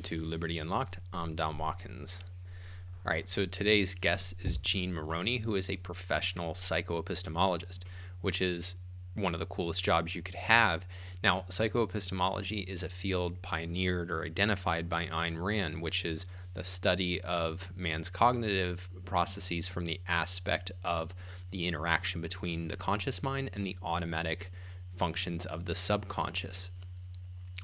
to Liberty Unlocked. I'm Don Watkins. All right, so today's guest is Moroney, who is a professional psycho-epistemologist, which is one of the coolest jobs you could have. Now, psycho-epistemology is a field pioneered or identified by Ayn Rand, which is the study of man's cognitive processes from the aspect of the interaction between the conscious mind and the automatic functions of the subconscious.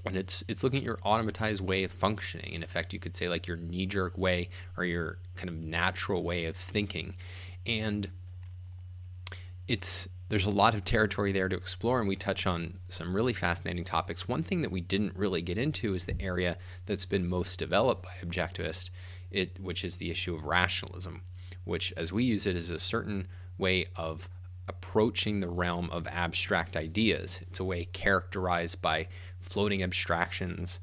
And it's looking at your automatized way of functioning. In effect, you could say like your knee-jerk way or your kind of natural way of thinking. And there's a lot of territory there to explore, and we touch on some really fascinating topics. One thing that we didn't really get into is the area that's been most developed by objectivists, which is the issue of rationalism, which, as we use it, is a certain way of approaching the realm of abstract ideas. It's a way characterized by floating abstractions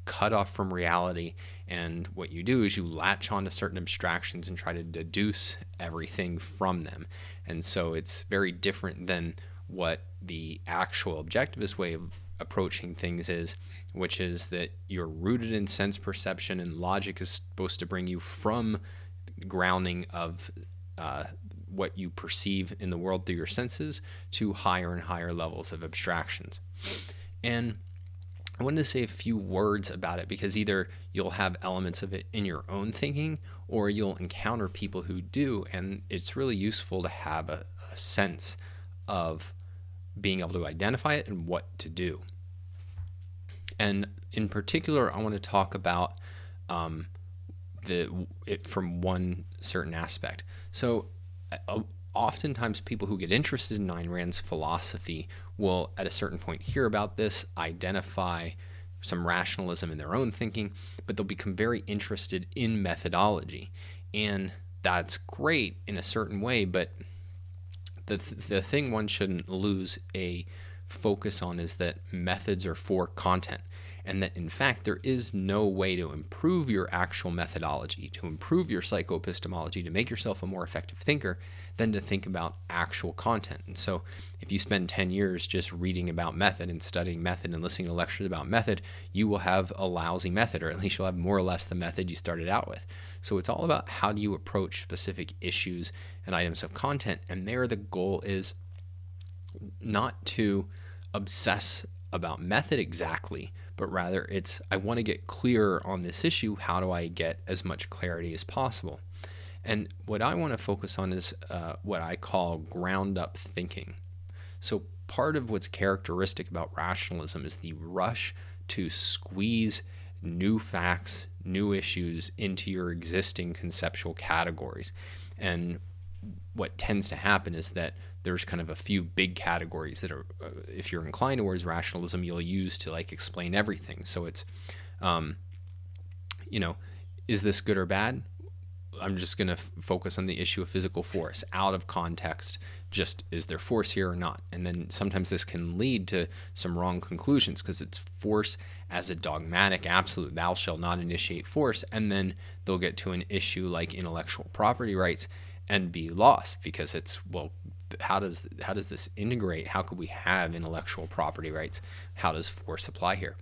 cut off from reality, and what you do is you latch on to certain abstractions and try to deduce everything from them. And so it's very different than what the actual objectivist way of approaching things is, which is that you're rooted in sense perception, and logic is supposed to bring you from grounding of what you perceive in the world through your senses to higher and higher levels of abstractions. And I wanted to say a few words about it because either you'll have elements of it in your own thinking or you'll encounter people who do, and it's really useful to have a sense of being able to identify it and what to do. And in particular, I want to talk about it from one certain aspect. So oftentimes people who get interested in Ayn Rand's philosophy will at a certain point hear about this, identify some rationalism in their own thinking, but they'll become very interested in methodology. And that's great in a certain way, but the thing one shouldn't lose a focus on is that methods are for content, and that in fact there is no way to improve your actual methodology, to improve your psycho-epistemology, to make yourself a more effective thinker than to think about actual content. And so if you spend 10 years just reading about method and studying method and listening to lectures about method, you will have a lousy method, or at least you'll have more or less the method you started out with. So it's all about how do you approach specific issues and items of content, and there the goal is not to obsess about method exactly, but rather it's, I want to get clearer on this issue. How do I get as much clarity as possible? And what I want to focus on is what I call ground up thinking. So part of what's characteristic about rationalism is the rush to squeeze new facts, new issues into your existing conceptual categories. And what tends to happen is that there's kind of a few big categories that are, if you're inclined towards rationalism, you'll use to like explain everything. So it's, is this good or bad? I'm just going to focus on the issue of physical force out of context. Just, is there force here or not? And then sometimes this can lead to some wrong conclusions because it's force as a dogmatic absolute, thou shalt not initiate force. And then they'll get to an issue like intellectual property rights and be lost because it's, well, how does this integrate? How could we have intellectual property rights? How does force apply here?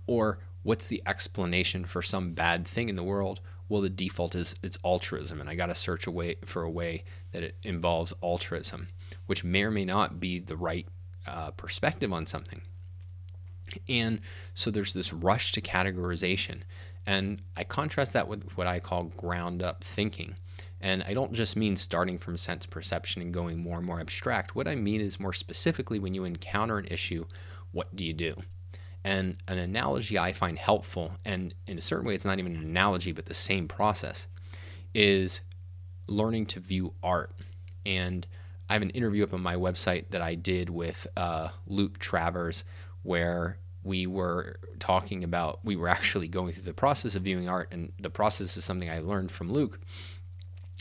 Or what's the explanation for some bad thing in the world? Well, the default is it's altruism, and I got to search for a way that it involves altruism, which may or may not be the right perspective on something. And so there's this rush to categorization, and I contrast that with what I call ground up thinking. And I don't just mean starting from sense perception and going more and more abstract. What I mean is more specifically when you encounter an issue, what do you do? And an analogy I find helpful, and in a certain way it's not even an analogy but the same process, is learning to view art. And I have an interview up on my website that I did with Luke Travers where we were talking about, we were actually going through the process of viewing art, and the process is something I learned from Luke.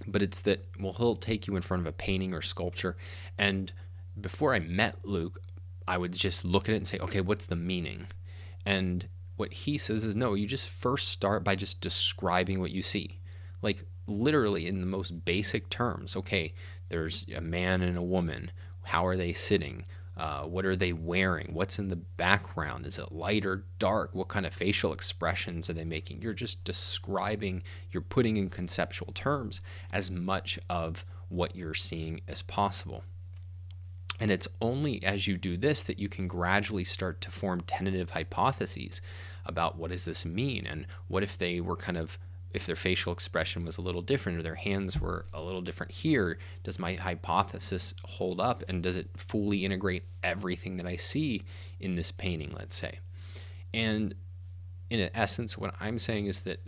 But it's that, well, he'll take you in front of a painting or sculpture, and before I met Luke, I would just look at it and say, okay, what's the meaning? And what he says is, no, you just first start by just describing what you see. Like literally in the most basic terms. Okay, there's a man and a woman. How are they sitting? What are they wearing? What's in the background? Is it light or dark? What kind of facial expressions are they making? You're just describing, you're putting in conceptual terms as much of what you're seeing as possible. And it's only as you do this that you can gradually start to form tentative hypotheses about what does this mean, and what if they were if their facial expression was a little different, or their hands were a little different here, does my hypothesis hold up, and does it fully integrate everything that I see in this painting, let's say? And in essence, what I'm saying is that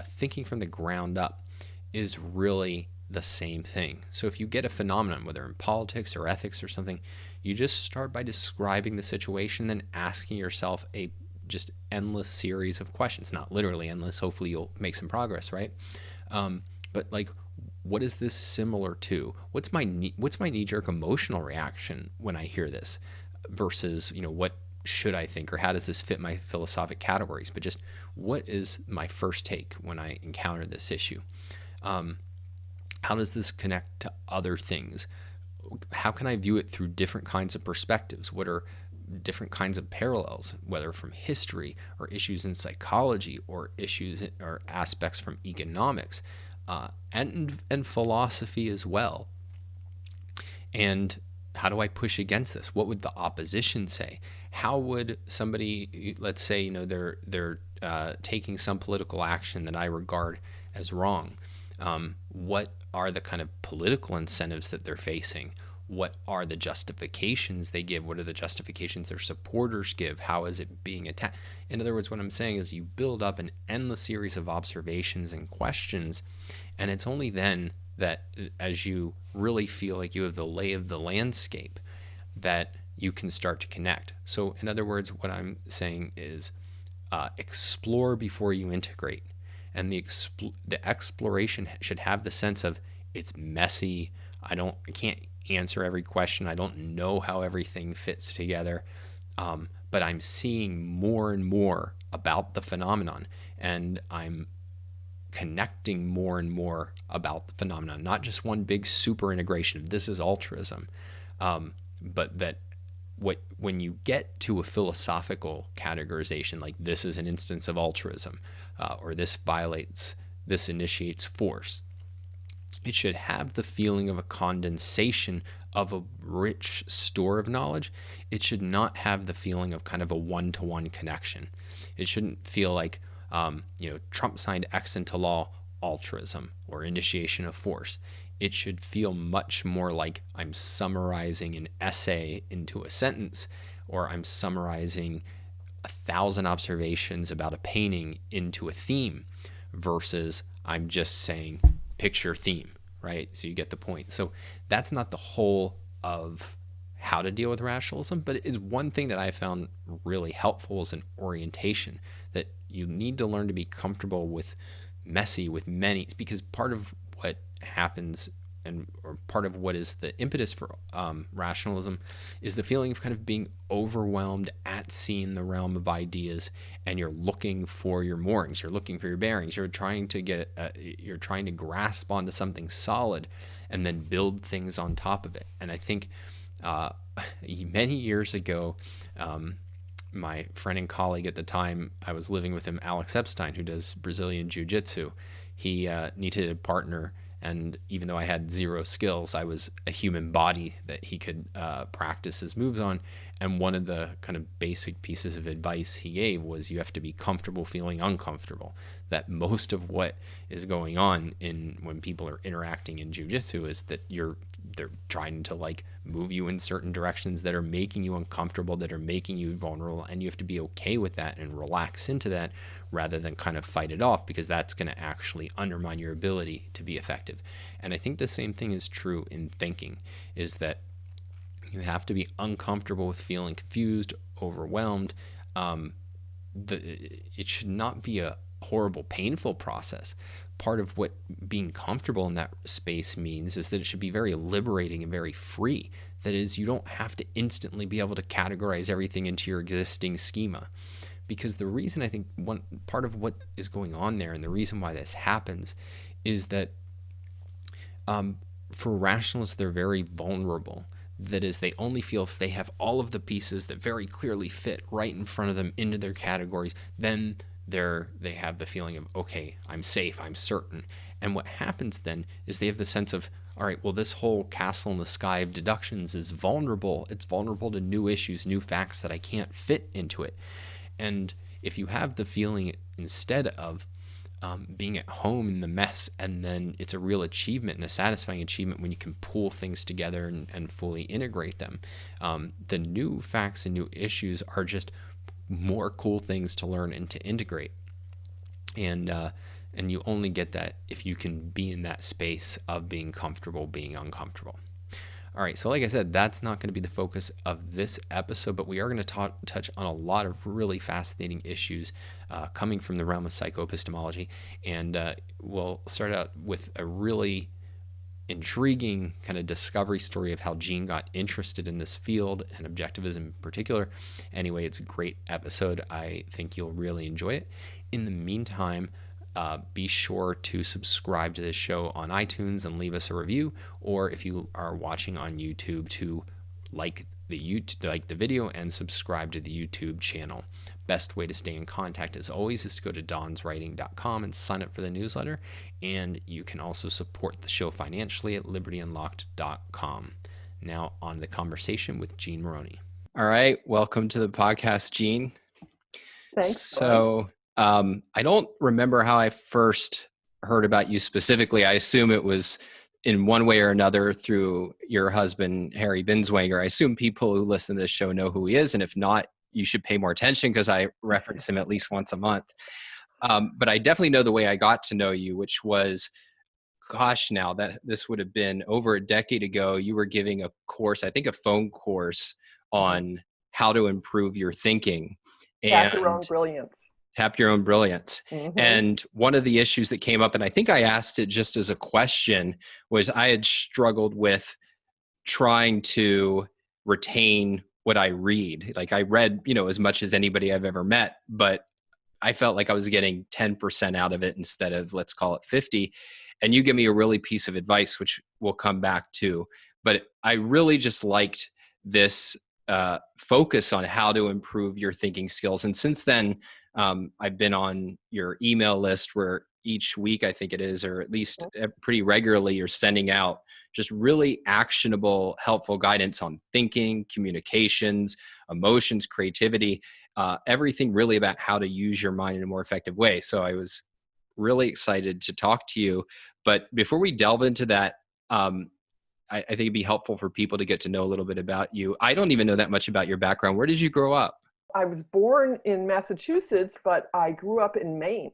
thinking from the ground up is really the same thing. So if you get a phenomenon, whether in politics or ethics or something, you just start by describing the situation, then asking yourself a just endless series of questions. Not literally endless, hopefully you'll make some progress, right? But like, what is this similar to? What's my knee-jerk emotional reaction when I hear this, versus, what should I think, or how does this fit my philosophic categories? But just, what is my first take when I encounter this issue? How does this connect to other things? How can I view it through different kinds of perspectives? What are different kinds of parallels, whether from history or issues in psychology or issues or aspects from economics and philosophy as well? And how do I push against this? What would the opposition say? How would somebody, let's say, they're taking some political action that I regard as wrong? What are the kind of political incentives that they're facing? What are the justifications they give? What are the justifications their supporters give? How is it being attacked? In other words, what I'm saying is you build up an endless series of observations and questions, and it's only then that, as you really feel like you have the lay of the landscape, that you can start to connect. So in other words, what I'm saying is explore before you integrate. And the exploration should have the sense of, it's messy. I can't answer every question. I don't know how everything fits together. But I'm seeing more and more about the phenomenon, and I'm connecting more and more about the phenomenon. Not just one big super integration of this is altruism, but that when you get to a philosophical categorization, like this is an instance of altruism, or this initiates force, it should have the feeling of a condensation of a rich store of knowledge. It should not have the feeling of kind of a one-to-one connection. It shouldn't feel like, Trump signed X into law, altruism, or initiation of force. It should feel much more like I'm summarizing an essay into a sentence, or I'm summarizing 1,000 observations about a painting into a theme, versus I'm just saying picture theme, right? So you get the point. So that's not the whole of how to deal with rationalism, but it is one thing that I found really helpful as an orientation, that you need to learn to be comfortable with messy, with many, because part of what happens, or part of what is the impetus for rationalism, is the feeling of kind of being overwhelmed at sea in the realm of ideas, and you're looking for your moorings, you're looking for your bearings, you're trying to grasp onto something solid and then build things on top of it. And I think many years ago, my friend and colleague at the time I was living with him, Alex Epstein, who does Brazilian Jiu-Jitsu, he needed a partner. And even though I had zero skills, I was a human body that he could practice his moves on. And one of the kind of basic pieces of advice he gave was, you have to be comfortable feeling uncomfortable. That most of what is going on when people are interacting in jiu-jitsu is that they're trying to like move you in certain directions that are making you uncomfortable, that are making you vulnerable, and you have to be okay with that and relax into that, rather than kind of fight it off, because that's going to actually undermine your ability to be effective. And I think the same thing is true in thinking, is that you have to be uncomfortable with feeling confused, overwhelmed. It should not be a horrible, painful process. Part of what being comfortable in that space means is that it should be very liberating and very free. That is, you don't have to instantly be able to categorize everything into your existing schema. Because the reason, I think, one part of what is going on there, and the reason why this happens, is that for rationalists, they're very vulnerable. that is, they only feel if they have all of the pieces that very clearly fit right in front of them into their categories, then they have the feeling of, okay, I'm safe, I'm certain. And what happens then is they have the sense of, all right, well, this whole castle in the sky of deductions is vulnerable. It's vulnerable to new issues, new facts that I can't fit into it. And if you have the feeling instead of being at home in the mess, and then it's a real achievement and a satisfying achievement when you can pull things together and fully integrate them, the new facts and new issues are just more cool things to learn and to integrate. And you only get that if you can be in that space of being comfortable being uncomfortable. All right, so like I said, that's not going to be the focus of this episode, but we are going to touch on a lot of really fascinating issues coming from the realm of psycho-epistemology. And we'll start out with a really intriguing kind of discovery story of how Gene got interested in this field and objectivism in particular. Anyway, it's a great episode. I think you'll really enjoy it. In the meantime, be sure to subscribe to this show on iTunes and leave us a review, or if you are watching on YouTube, to like the video and subscribe to the YouTube channel. Best way to stay in contact, as always, is to go to donswriting.com and sign up for the newsletter. And you can also support the show financially at libertyunlocked.com. Now on the conversation with Gene Moroney. All right, welcome to the podcast, Gene. Thanks. So I don't remember how I first heard about you specifically. I assume it was in one way or another through your husband, Harry Binswanger. I assume people who listen to this show know who he is, and if not, you should pay more attention because I reference him at least once a month. But I definitely know the way I got to know you, which was, gosh, now that this would have been over a decade ago. You were giving a course, I think a phone course, on how to improve your thinking. Tap your own brilliance. Tap your own brilliance. Mm-hmm. And one of the issues that came up, and I think I asked it just as a question, was I had struggled with trying to retain what I read. Like I read, as much as anybody I've ever met, but I felt like I was getting 10% out of it instead of, let's call it 50. And you give me a really piece of advice, which we'll come back to. But I really just liked this focus on how to improve your thinking skills. And since then, I've been on your email list where each week, I think it is, or at least pretty regularly, you're sending out just really actionable, helpful guidance on thinking, communications, emotions, creativity, everything really about how to use your mind in a more effective way. So I was really excited to talk to you. But before we delve into that, I think it'd be helpful for people to get to know a little bit about you. I don't even know that much about your background. Where did you grow up? I was born in Massachusetts, but I grew up in Maine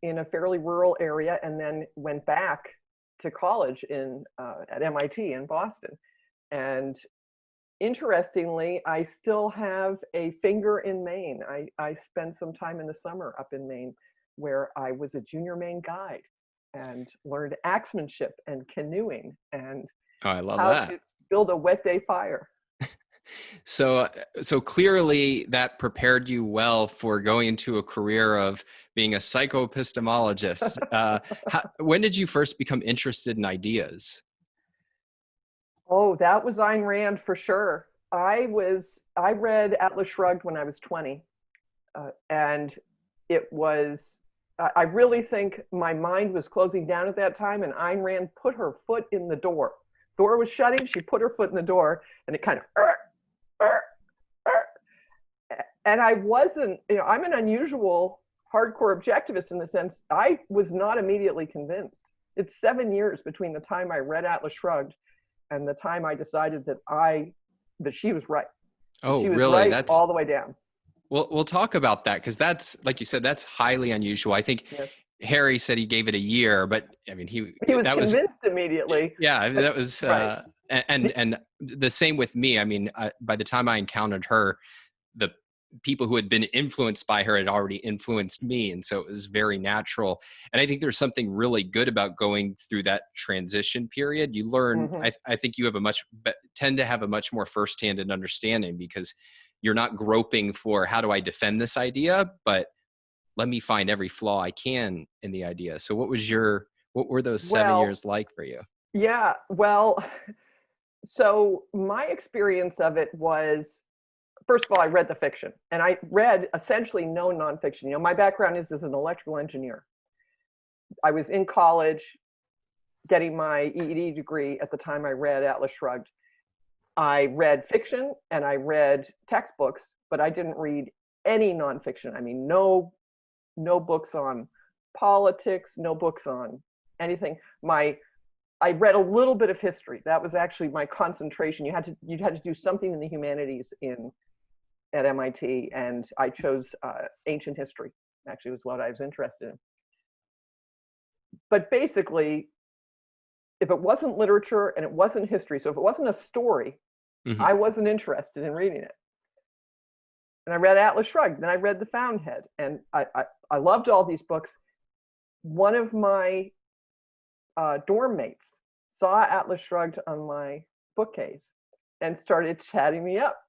in a fairly rural area, and then went back to college at MIT in Boston. And interestingly, I still have a finger in Maine. I spent some time in the summer up in Maine where I was a junior Maine guide and learned axemanship and canoeing and I love how that. to build a wet day fire. So clearly that prepared you well for going into a career of being a psycho-epistemologist. When did you first become interested in ideas? Oh, that was Ayn Rand for sure. I read Atlas Shrugged when I was 20. And it was, I really think my mind was closing down at that time, and Ayn Rand put her foot in the door. Door was shutting, she put her foot in the door, and it kind of, and I wasn't, I'm an unusual hardcore objectivist in the sense I was not immediately convinced. It's 7 years between the time I read Atlas Shrugged and the time I decided that she was right. Oh, she was really? right That's all the way down. We'll talk about that, because that's, like you said, that's highly unusual. I think Yes. Harry said he gave it a year, but I mean, he was convinced immediately. Yeah, I mean, that was, Right. and the same with me. I mean, by the time I encountered her, the people who had been influenced by her had already influenced me. And so it was very natural. And I think there's something really good about going through that transition period. You learn, Mm-hmm. I think you have tend to have a much more firsthand understanding, because you're not groping for how do I defend this idea, but let me find every flaw I can in the idea. So what were those 7 years like for you? Yeah, well, So my experience of it was, first of all, I read the fiction, and I read essentially no nonfiction. You know, my background is as an electrical engineer. I was in college getting my ED degree at the time I read Atlas Shrugged. I read fiction and I read textbooks, but I didn't read any nonfiction. I mean, no books on politics, no books on anything. I read a little bit of history. That was actually my concentration. You had to do something in the humanities at MIT, and I chose ancient history. Actually, was what I was interested in. But basically, if it wasn't literature and it wasn't history, so if it wasn't a story, I wasn't interested in reading it. And I read Atlas Shrugged, then I read The Fountainhead, and I loved all these books. One of my dorm mates saw Atlas Shrugged on my bookcase and started chatting me up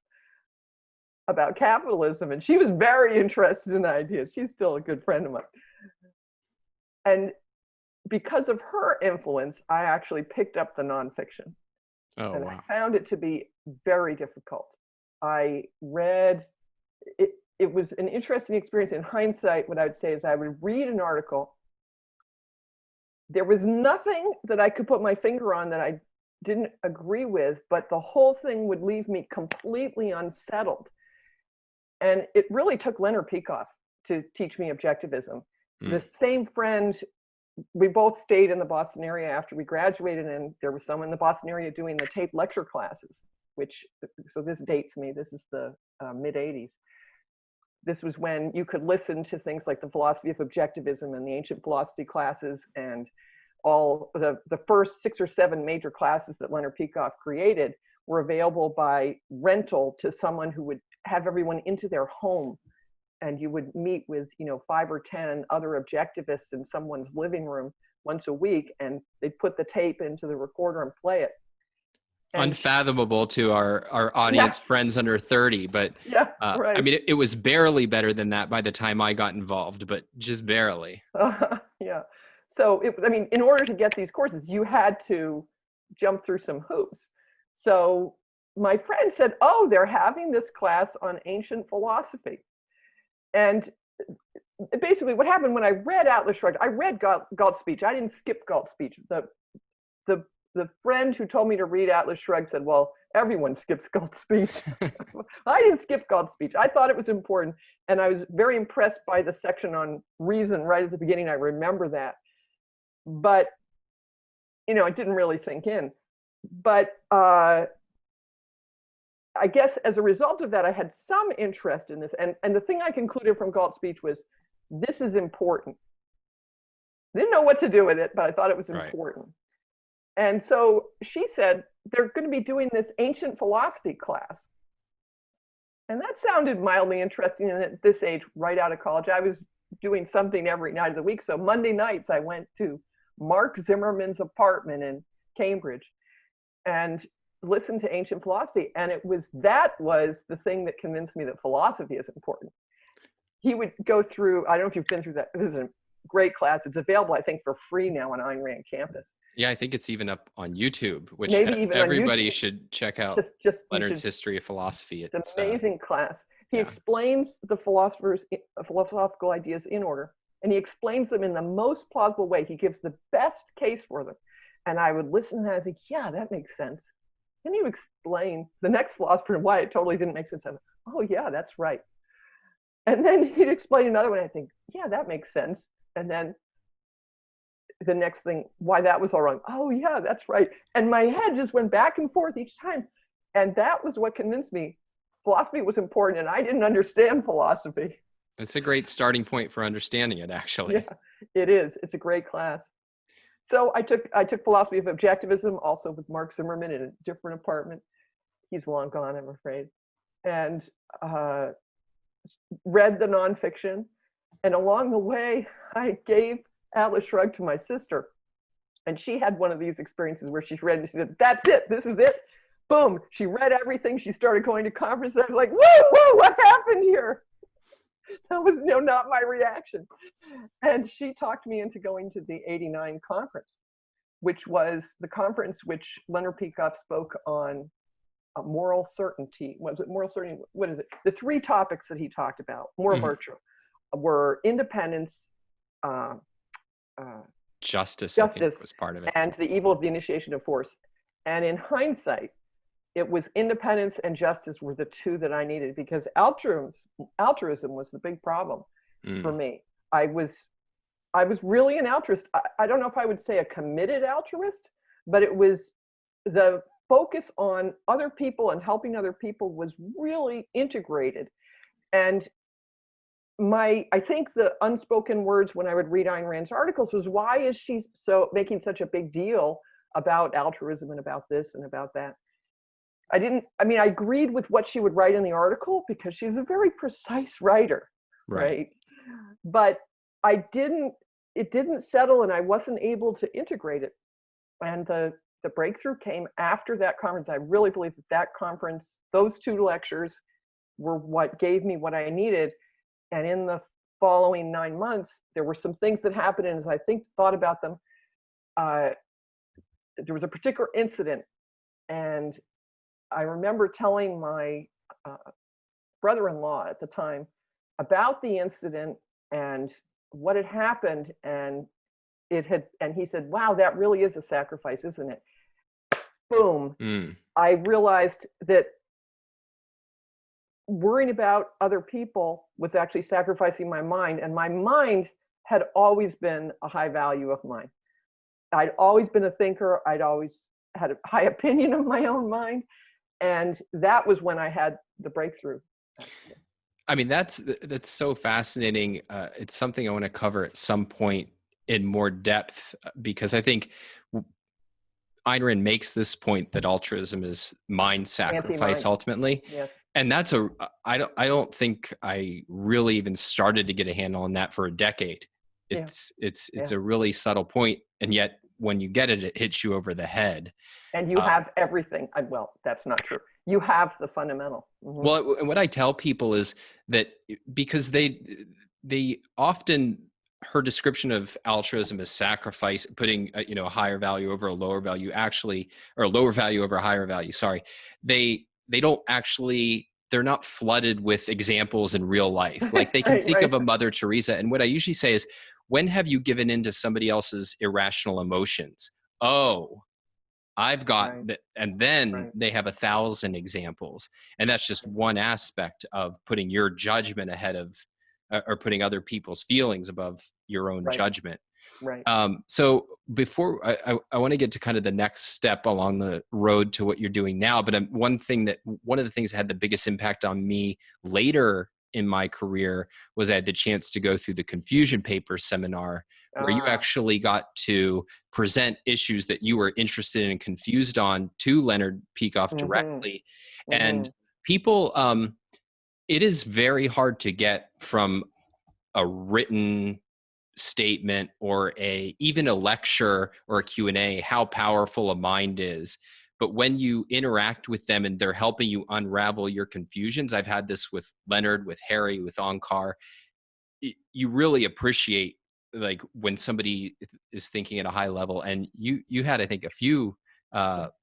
about capitalism, and she was very interested in the idea. She's still a good friend of mine. And because of her influence, I actually picked up the nonfiction. Oh, and wow. I found it to be very difficult. I read, it was an interesting experience. In hindsight, what I would say is I would read an article. There was nothing that I could put my finger on that I didn't agree with, but the whole thing would leave me completely unsettled. And it really took Leonard Peikoff to teach me objectivism. The same friend, we both stayed in the Boston area after we graduated, and there was someone in the Boston area doing the taped lecture classes, so this dates me. This is the mid-'80s. This was when you could listen to things like the philosophy of objectivism and the ancient philosophy classes, and all the first 6 or 7 major classes that Leonard Peikoff created were available by rental to someone who would have everyone into their home, and you would meet with 5 or 10 other objectivists in someone's living room once a week, and they'd put the tape into the recorder and play it. And unfathomable to our audience, friends under 30, but right. I mean, it was barely better than that by the time I got involved, but just barely. Yeah. So in order to get these courses, you had to jump through some hoops. So my friend said, oh, they're having this class on ancient philosophy. And basically what happened when I read Atlas Shrugged, I read Galt's speech. I didn't skip Galt's speech. The friend who told me to read Atlas Shrugged said, well, everyone skips Galt's speech. I didn't skip Galt's speech. I thought it was important. And I was very impressed by the section on reason right at the beginning. I remember that. But, it didn't really sink in. But I guess as a result of that, I had some interest in this. And the thing I concluded from Galt's speech was, this is important. I didn't know what to do with it, but I thought it was important. And so she said, they're going to be doing this ancient philosophy class. And that sounded mildly interesting. And at this age, right out of college, I was doing something every night of the week. So Monday nights, I went to Mark Zimmerman's apartment in Cambridge and listened to ancient philosophy. And that was the thing that convinced me that philosophy is important. He would go through, I don't know if you've been through that. This is a great class. It's available, I think, for free now on Ayn Rand campus. Yeah, I think it's even up on YouTube, which maybe even everybody YouTube. Should check out. Leonard's History of Philosophy. It's an amazing class. He explains the philosophical ideas in order, and he explains them in the most plausible way. He gives the best case for them. And I would listen and I think, yeah, that makes sense. Then you explain the next philosopher and why it totally didn't make sense. I went, oh, yeah, that's right. And then he'd explain another one. I think, yeah, that makes sense. And then the next thing, why that was all wrong. Oh, yeah, that's right. And my head just went back and forth each time. And that was what convinced me philosophy was important, and I didn't understand philosophy. It's a great starting point for understanding it, actually. Yeah, it is. It's a great class. So I took philosophy of objectivism, also with Mark Zimmerman in a different apartment. He's long gone, I'm afraid. And read the nonfiction. And along the way, I gave Atlas Shrugged to my sister. And she had one of these experiences where she read and she said, that's it, this is it. Boom, she read everything. She started going to conferences. I was like, whoa, what happened here? That was not my reaction. And she talked me into going to the '89 conference, which was the conference which Leonard Peikoff spoke on moral certainty. Was it moral certainty? What is it? The three topics that he talked about, moral virtue, were independence, justice, I think was part of it, and the evil of the initiation of force. And in hindsight, it was independence and justice were the two that I needed, because altruism was the big problem for me. I was really an altruist. I don't know if I would say a committed altruist, but it was the focus on other people and helping other people was really integrated. And I think the unspoken words when I would read Ayn Rand's articles was, why is she so making such a big deal about altruism and about this and about that? I agreed with what she would write in the article because she's a very precise writer, right? But it didn't settle, and I wasn't able to integrate it. And the breakthrough came after that conference. I really believe that conference, those two lectures were what gave me what I needed. And in the following 9 months, there were some things that happened, and as I thought about them, there was a particular incident, and I remember telling my brother-in-law at the time about the incident and what had happened, and he said, "Wow, that really is a sacrifice, isn't it?" Boom. I realized that worrying about other people was actually sacrificing my mind, and my mind had always been a high value of mine. I'd always been a thinker. I'd always had a high opinion of my own mind, and that was when I had the breakthrough. I mean, that's so fascinating. It's something I want to cover at some point in more depth, because I think Ayn Rand makes this point that altruism is mind sacrifice ultimately. Yes. And that's I don't think I really even started to get a handle on that for a decade. It's a really subtle point, and yet when you get it, it hits you over the head. And you have everything. Well, that's not true. You have the fundamental. Well, and what I tell people is that because they often, her description of altruism as sacrifice, putting a higher value over a lower value, or a lower value over a higher value. Sorry, they don't actually. They're not flooded with examples in real life. Like they can think of a Mother Teresa. And what I usually say is, when have you given in to somebody else's irrational emotions? Oh, I've got that. And then they have 1,000 examples. And that's just one aspect of putting your judgment ahead of, or putting other people's feelings above your own judgment. Right. So before I want to get to kind of the next step along the road to what you're doing now, but one of the things that had the biggest impact on me later in my career was I had the chance to go through the Confusion Papers seminar, where you actually got to present issues that you were interested in and confused on to Leonard Peikoff directly. And people, it is very hard to get from a written statement or even a lecture or a Q&A how powerful a mind is. But when you interact with them and they're helping you unravel your confusions, I've had this with Leonard, with Harry, with Onkar, you really appreciate like when somebody is thinking at a high level. And you had, I think, a few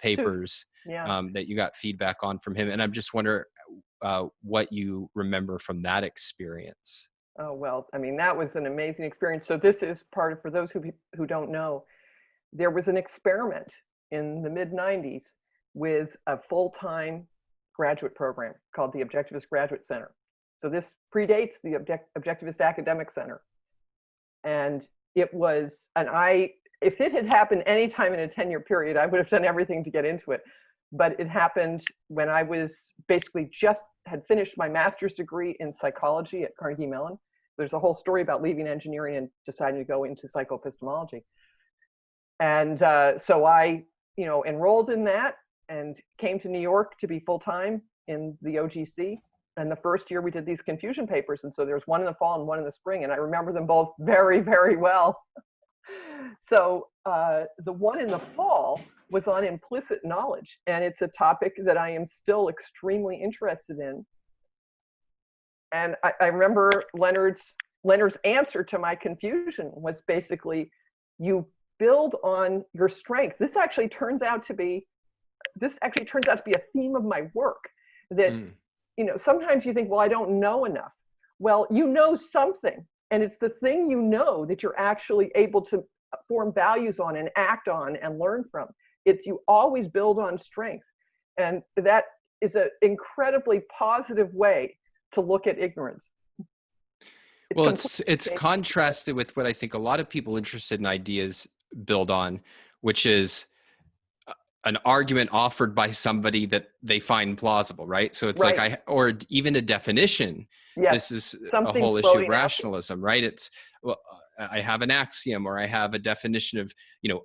papers that you got feedback on from him. And I'm just wondering what you remember from that experience. Oh, well, I mean, that was an amazing experience. So this is part of, for those who don't know, there was an experiment in the mid-90s with a full-time graduate program called the Objectivist Graduate Center. So this predates the Objectivist Academic Center. And it was, if it had happened any time in a 10-year period, I would have done everything to get into it. But it happened when I was basically had finished my master's degree in psychology at Carnegie Mellon. There's a whole story about leaving engineering and deciding to go into psycho-epistemology. And so I, enrolled in that and came to New York to be full-time in the OGC. And the first year we did these confusion papers. And so there was one in the fall and one in the spring. And I remember them both very, very well. So the one in the fall was on implicit knowledge. And it's a topic that I am still extremely interested in. And I remember Leonard's answer to my confusion was basically, you build on your strength. This actually turns out to be a theme of my work, that sometimes you think, well, I don't know enough. Well, you know something, and it's the thing you know that you're actually able to form values on and act on and learn from. It's you always build on strength, and that is an incredibly positive way to look at ignorance. Well, it's contrasted with what I think a lot of people interested in ideas build on, which is an argument offered by somebody that they find plausible, right? So it's like or even a definition. Yes, this is a whole issue of rationalism, right? It's, well, I have an axiom, or I have a definition of,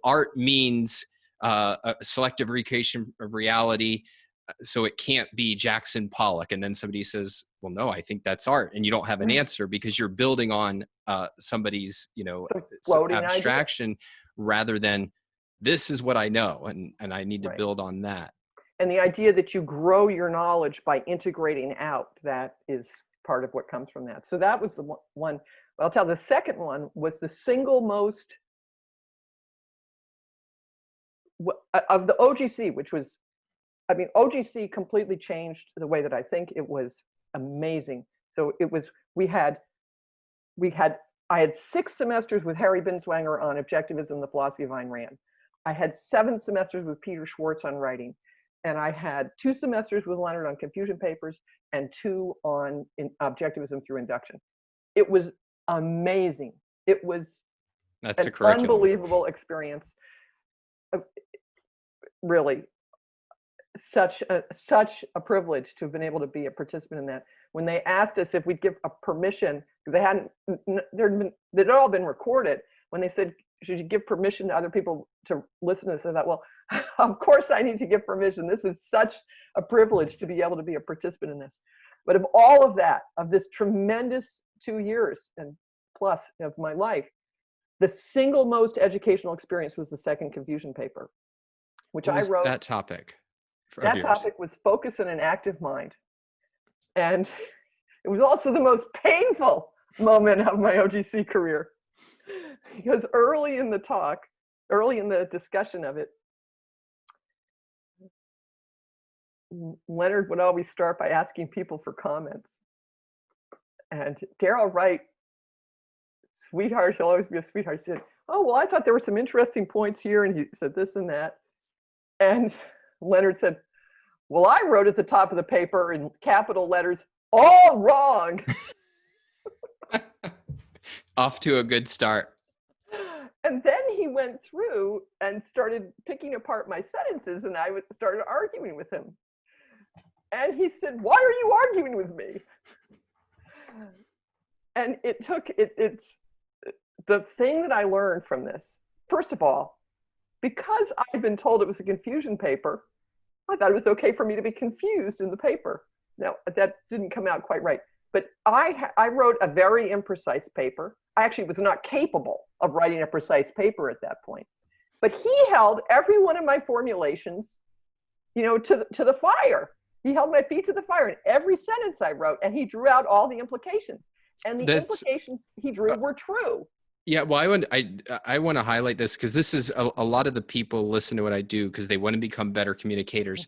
art means a selective recreation of reality, so it can't be Jackson Pollock. And then somebody says, well, no, I think that's art. And you don't have an answer because you're building on somebody's, abstraction idea, rather than this is what I know, and I need to build on that. And the idea that you grow your knowledge by integrating out, that is part of what comes from that. So that was the one. I'll tell the second one was the single most of the OGC, which was, OGC completely changed the way that I think. It was amazing. So it was, I had 6 semesters with Harry Binswanger on Objectivism, the philosophy of Ayn Rand. I had 7 semesters with Peter Schwartz on writing. And I had 2 semesters with Leonard on confusion papers and 2 on Objectivism through induction. It was amazing. It was an unbelievable experience. Really, such a privilege to have been able to be a participant in that. When they asked us if we'd give a permission, because they'd all been recorded. When they said, should you give permission to other people to listen to this, I thought, well, of course I need to give permission. This is such a privilege to be able to be a participant in this. But of all of that, of this tremendous 2 years and plus of my life, the single most educational experience was the second confusion paper, which I wrote. That topic? That topic was focus on an active mind. And it was also the most painful moment of my OGC career, because early in the discussion of it, Leonard would always start by asking people for comments. And Darrell Wright, sweetheart, he'll always be a sweetheart, said, oh, well, I thought there were some interesting points here. And he said this and that. And Leonard said, well, I wrote at the top of the paper in capital letters, all wrong. Off to a good start. And then he went through and started picking apart my sentences, and I started arguing with him. And he said, why are you arguing with me? And it's the thing that I learned from this. First of all, because I'd been told it was a confusion paper, I thought it was okay for me to be confused in the paper. Now, that didn't come out quite right. But I wrote a very imprecise paper. I actually was not capable of writing a precise paper at that point. But he held every one of my formulations, to the fire. He held my feet to the fire in every sentence I wrote, and he drew out all the implications. And the implications he drew were true. Yeah, well, I want to highlight this because this is a lot of the people listen to what I do because they want to become better communicators.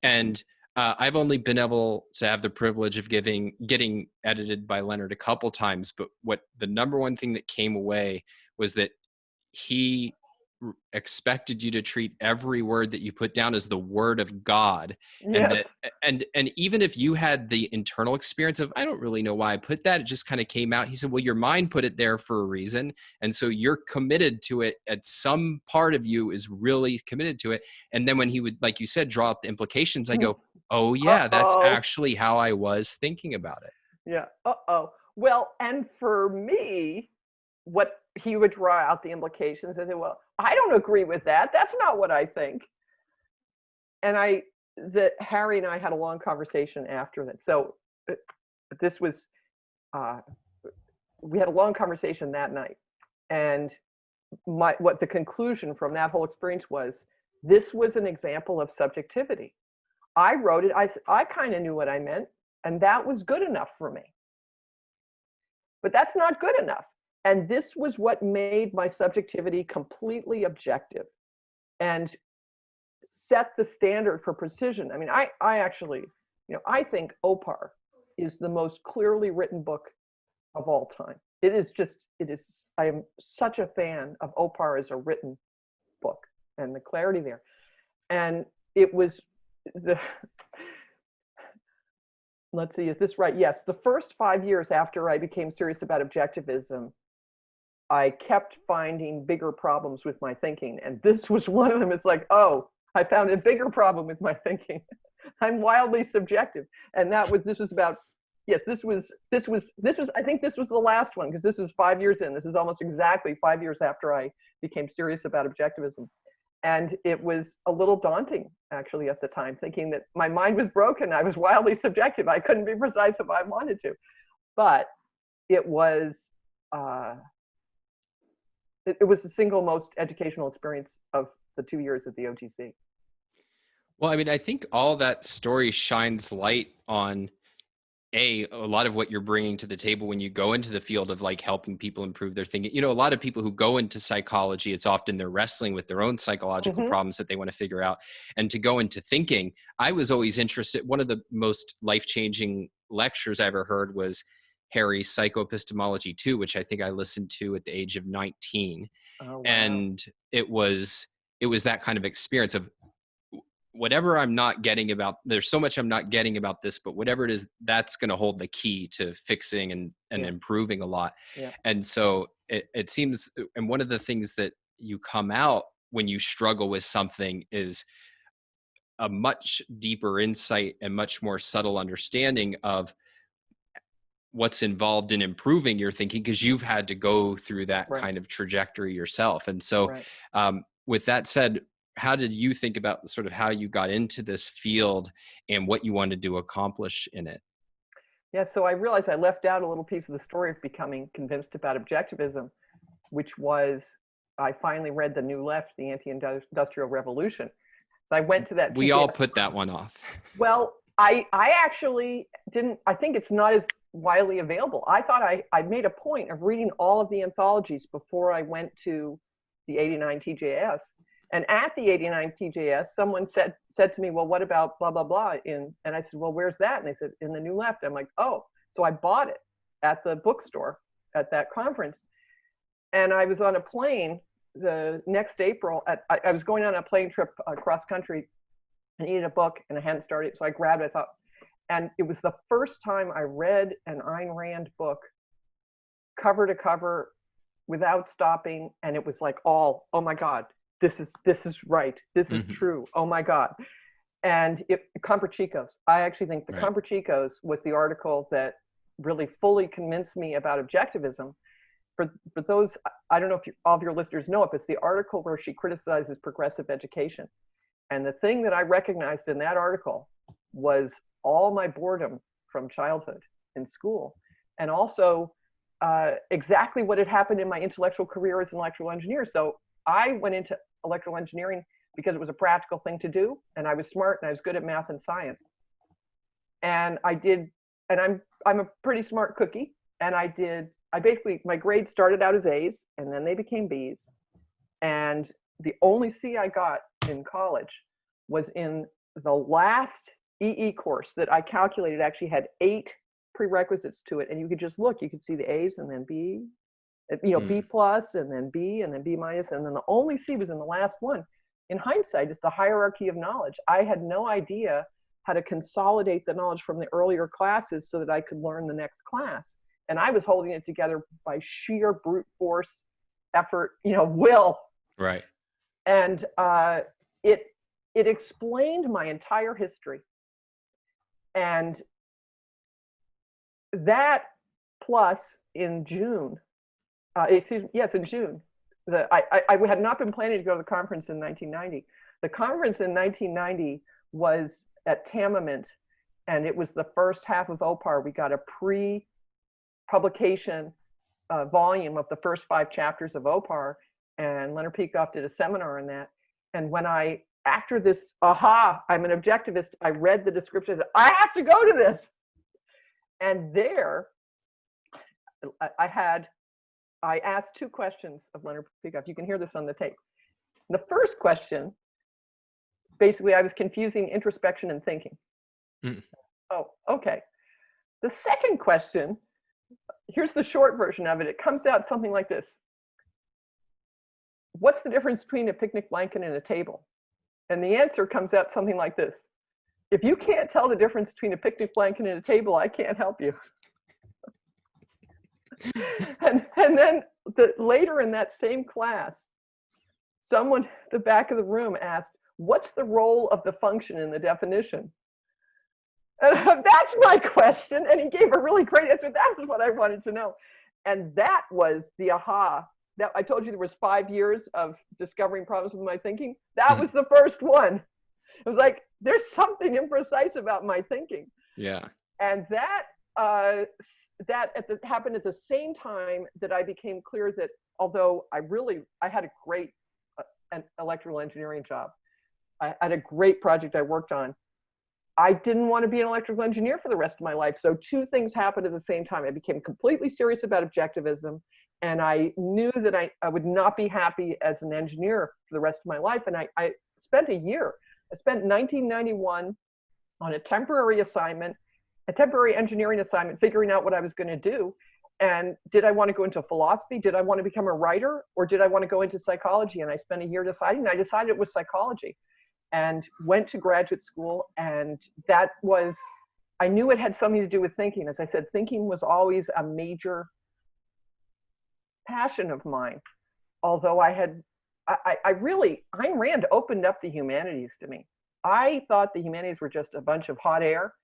And I've only been able to have the privilege of getting edited by Leonard a couple times. But what the number one thing that came away was that he expected you to treat every word that you put down as the word of God. Yes. And even if you had the internal experience of, I don't really know why I put that, it just kind of came out. He said, well, your mind put it there for a reason. And so you're committed to it. At some part of you is really committed to it. And then when he would, like you said, draw up the implications, I go, oh yeah, that's actually how I was thinking about it. Yeah. Well, and for me, what he would draw out the implications and say, well, I don't agree with that. That's not what I think. And Harry and I had a long conversation after that. So this was, we had a long conversation that night. And what the conclusion from that whole experience was, this was an example of subjectivity. I wrote it, I kind of knew what I meant, and that was good enough for me. But that's not good enough. And this was what made my subjectivity completely objective and set the standard for precision. I mean, I actually, I think Opar is the most clearly written book of all time. It is, I am such a fan of Opar as a written book and the clarity there. And it was let's see, is this right? Yes, the first 5 years after I became serious about objectivism, I kept finding bigger problems with my thinking. And this was one of them. It's like, oh, I found a bigger problem with my thinking. I'm wildly subjective. And I think this was the last one, because this was 5 years in. This is almost exactly 5 years after I became serious about objectivism. And it was a little daunting, actually, at the time, thinking that my mind was broken. I was wildly subjective. I couldn't be precise if I wanted to. But it was the single most educational experience of the 2 years at the OTC. Well, I mean, I think all that story shines light on a lot of what you're bringing to the table when you go into the field of like helping people improve their thinking. A lot of people who go into psychology, it's often they're wrestling with their own psychological problems that they want to figure out. And to go into thinking, I was always interested. One of the most life-changing lectures I ever heard was Harry's Psycho-Epistemology 2, which I think I listened to at the age of 19. Oh, wow. And it was that kind of experience of, whatever I'm not getting about, there's so much I'm not getting about this, but whatever it is, that's going to hold the key to fixing and improving a lot. Yeah. And so it seems, and one of the things that you come out when you struggle with something is a much deeper insight and much more subtle understanding of what's involved in improving your thinking, because you've had to go through that kind of trajectory yourself. And so with that said, how did you think about sort of how you got into this field and what you wanted to accomplish in it? Yeah, so I realized I left out a little piece of the story of becoming convinced about objectivism, which was I finally read The New Left, The Anti-Industrial Revolution. So I went to that. We all put that one off. Well, I actually didn't. I think it's not as widely available. I thought I made a point of reading all of the anthologies before I went to the 89 TJS. And at the 89 TJS, someone said to me, well, what about blah, blah, blah? And I said, well, where's that? And they said, in The New Left. I'm like, oh. So I bought it at the bookstore at that conference. And I was on a plane the next April. I was going on a plane trip across country. I needed a book and I hadn't started. So I grabbed it, I thought. And it was the first time I read an Ayn Rand book cover to cover without stopping. And it was like oh my God. This is right. This is true. Oh my God. And Comprachicos. I actually think the Comprachicos was the article that really fully convinced me about objectivism. For those, I don't know if all of your listeners know it, but it's the article where she criticizes progressive education. And the thing that I recognized in that article was all my boredom from childhood in school. And also exactly what had happened in my intellectual career as an electrical engineer. So I went into electrical engineering because it was a practical thing to do, and I was smart and I was good at math and science. And I'm a pretty smart cookie, and my grades started out as A's and then they became B's. And the only C I got in college was in the last EE course that I calculated actually had 8 prerequisites to it, and you could just look, you could see the A's and then B, B plus and then B minus, and then the only C was in the last one. In hindsight, it's the hierarchy of knowledge. I had no idea how to consolidate the knowledge from the earlier classes so that I could learn the next class. And I was holding it together by sheer brute force effort, will. Right. And it explained my entire history. And that plus in June, in June. I had not been planning to go to the conference in 1990. The conference in 1990 was at Tamiment, and it was the first half of OPAR. We got a pre-publication volume of the first 5 chapters of OPAR, and Leonard Peikoff did a seminar on that. And when after this, I'm an objectivist, I read the description, I said, I have to go to this. And there, I had I asked two questions of Leonard Peikoff. You can hear this on the tape. The first question, basically, I was confusing introspection and thinking. Mm. Oh, okay. The second question, here's the short version of it. It comes out something like this. What's the difference between a picnic blanket and a table? And the answer comes out something like this. If you can't tell the difference between a picnic blanket and a table, I can't help you. and then later in that same class, someone at the back of the room asked, what's the role of the function in the definition? And that's my question. And he gave a really great answer. That was what I wanted to know. And that was the aha. That I told you there was 5 years of discovering problems with my thinking. That was the first one. It was like, there's something imprecise about my thinking. Yeah. And that happened at the same time that I became clear that although I had a great an electrical engineering job, I had a great project I worked on, I didn't want to be an electrical engineer for the rest of my life. So two things happened at the same time. I became completely serious about objectivism, and I knew that I would not be happy as an engineer for the rest of my life. And I spent a year. I spent 1991 on a temporary engineering assignment, figuring out what I was going to do. And did I want to go into philosophy? Did I want to become a writer? Or did I want to go into psychology? And I spent a year deciding. I decided it was psychology and went to graduate school. And that was, I knew it had something to do with thinking. As I said, thinking was always a major passion of mine. Although Ayn Rand opened up the humanities to me. I thought the humanities were just a bunch of hot air.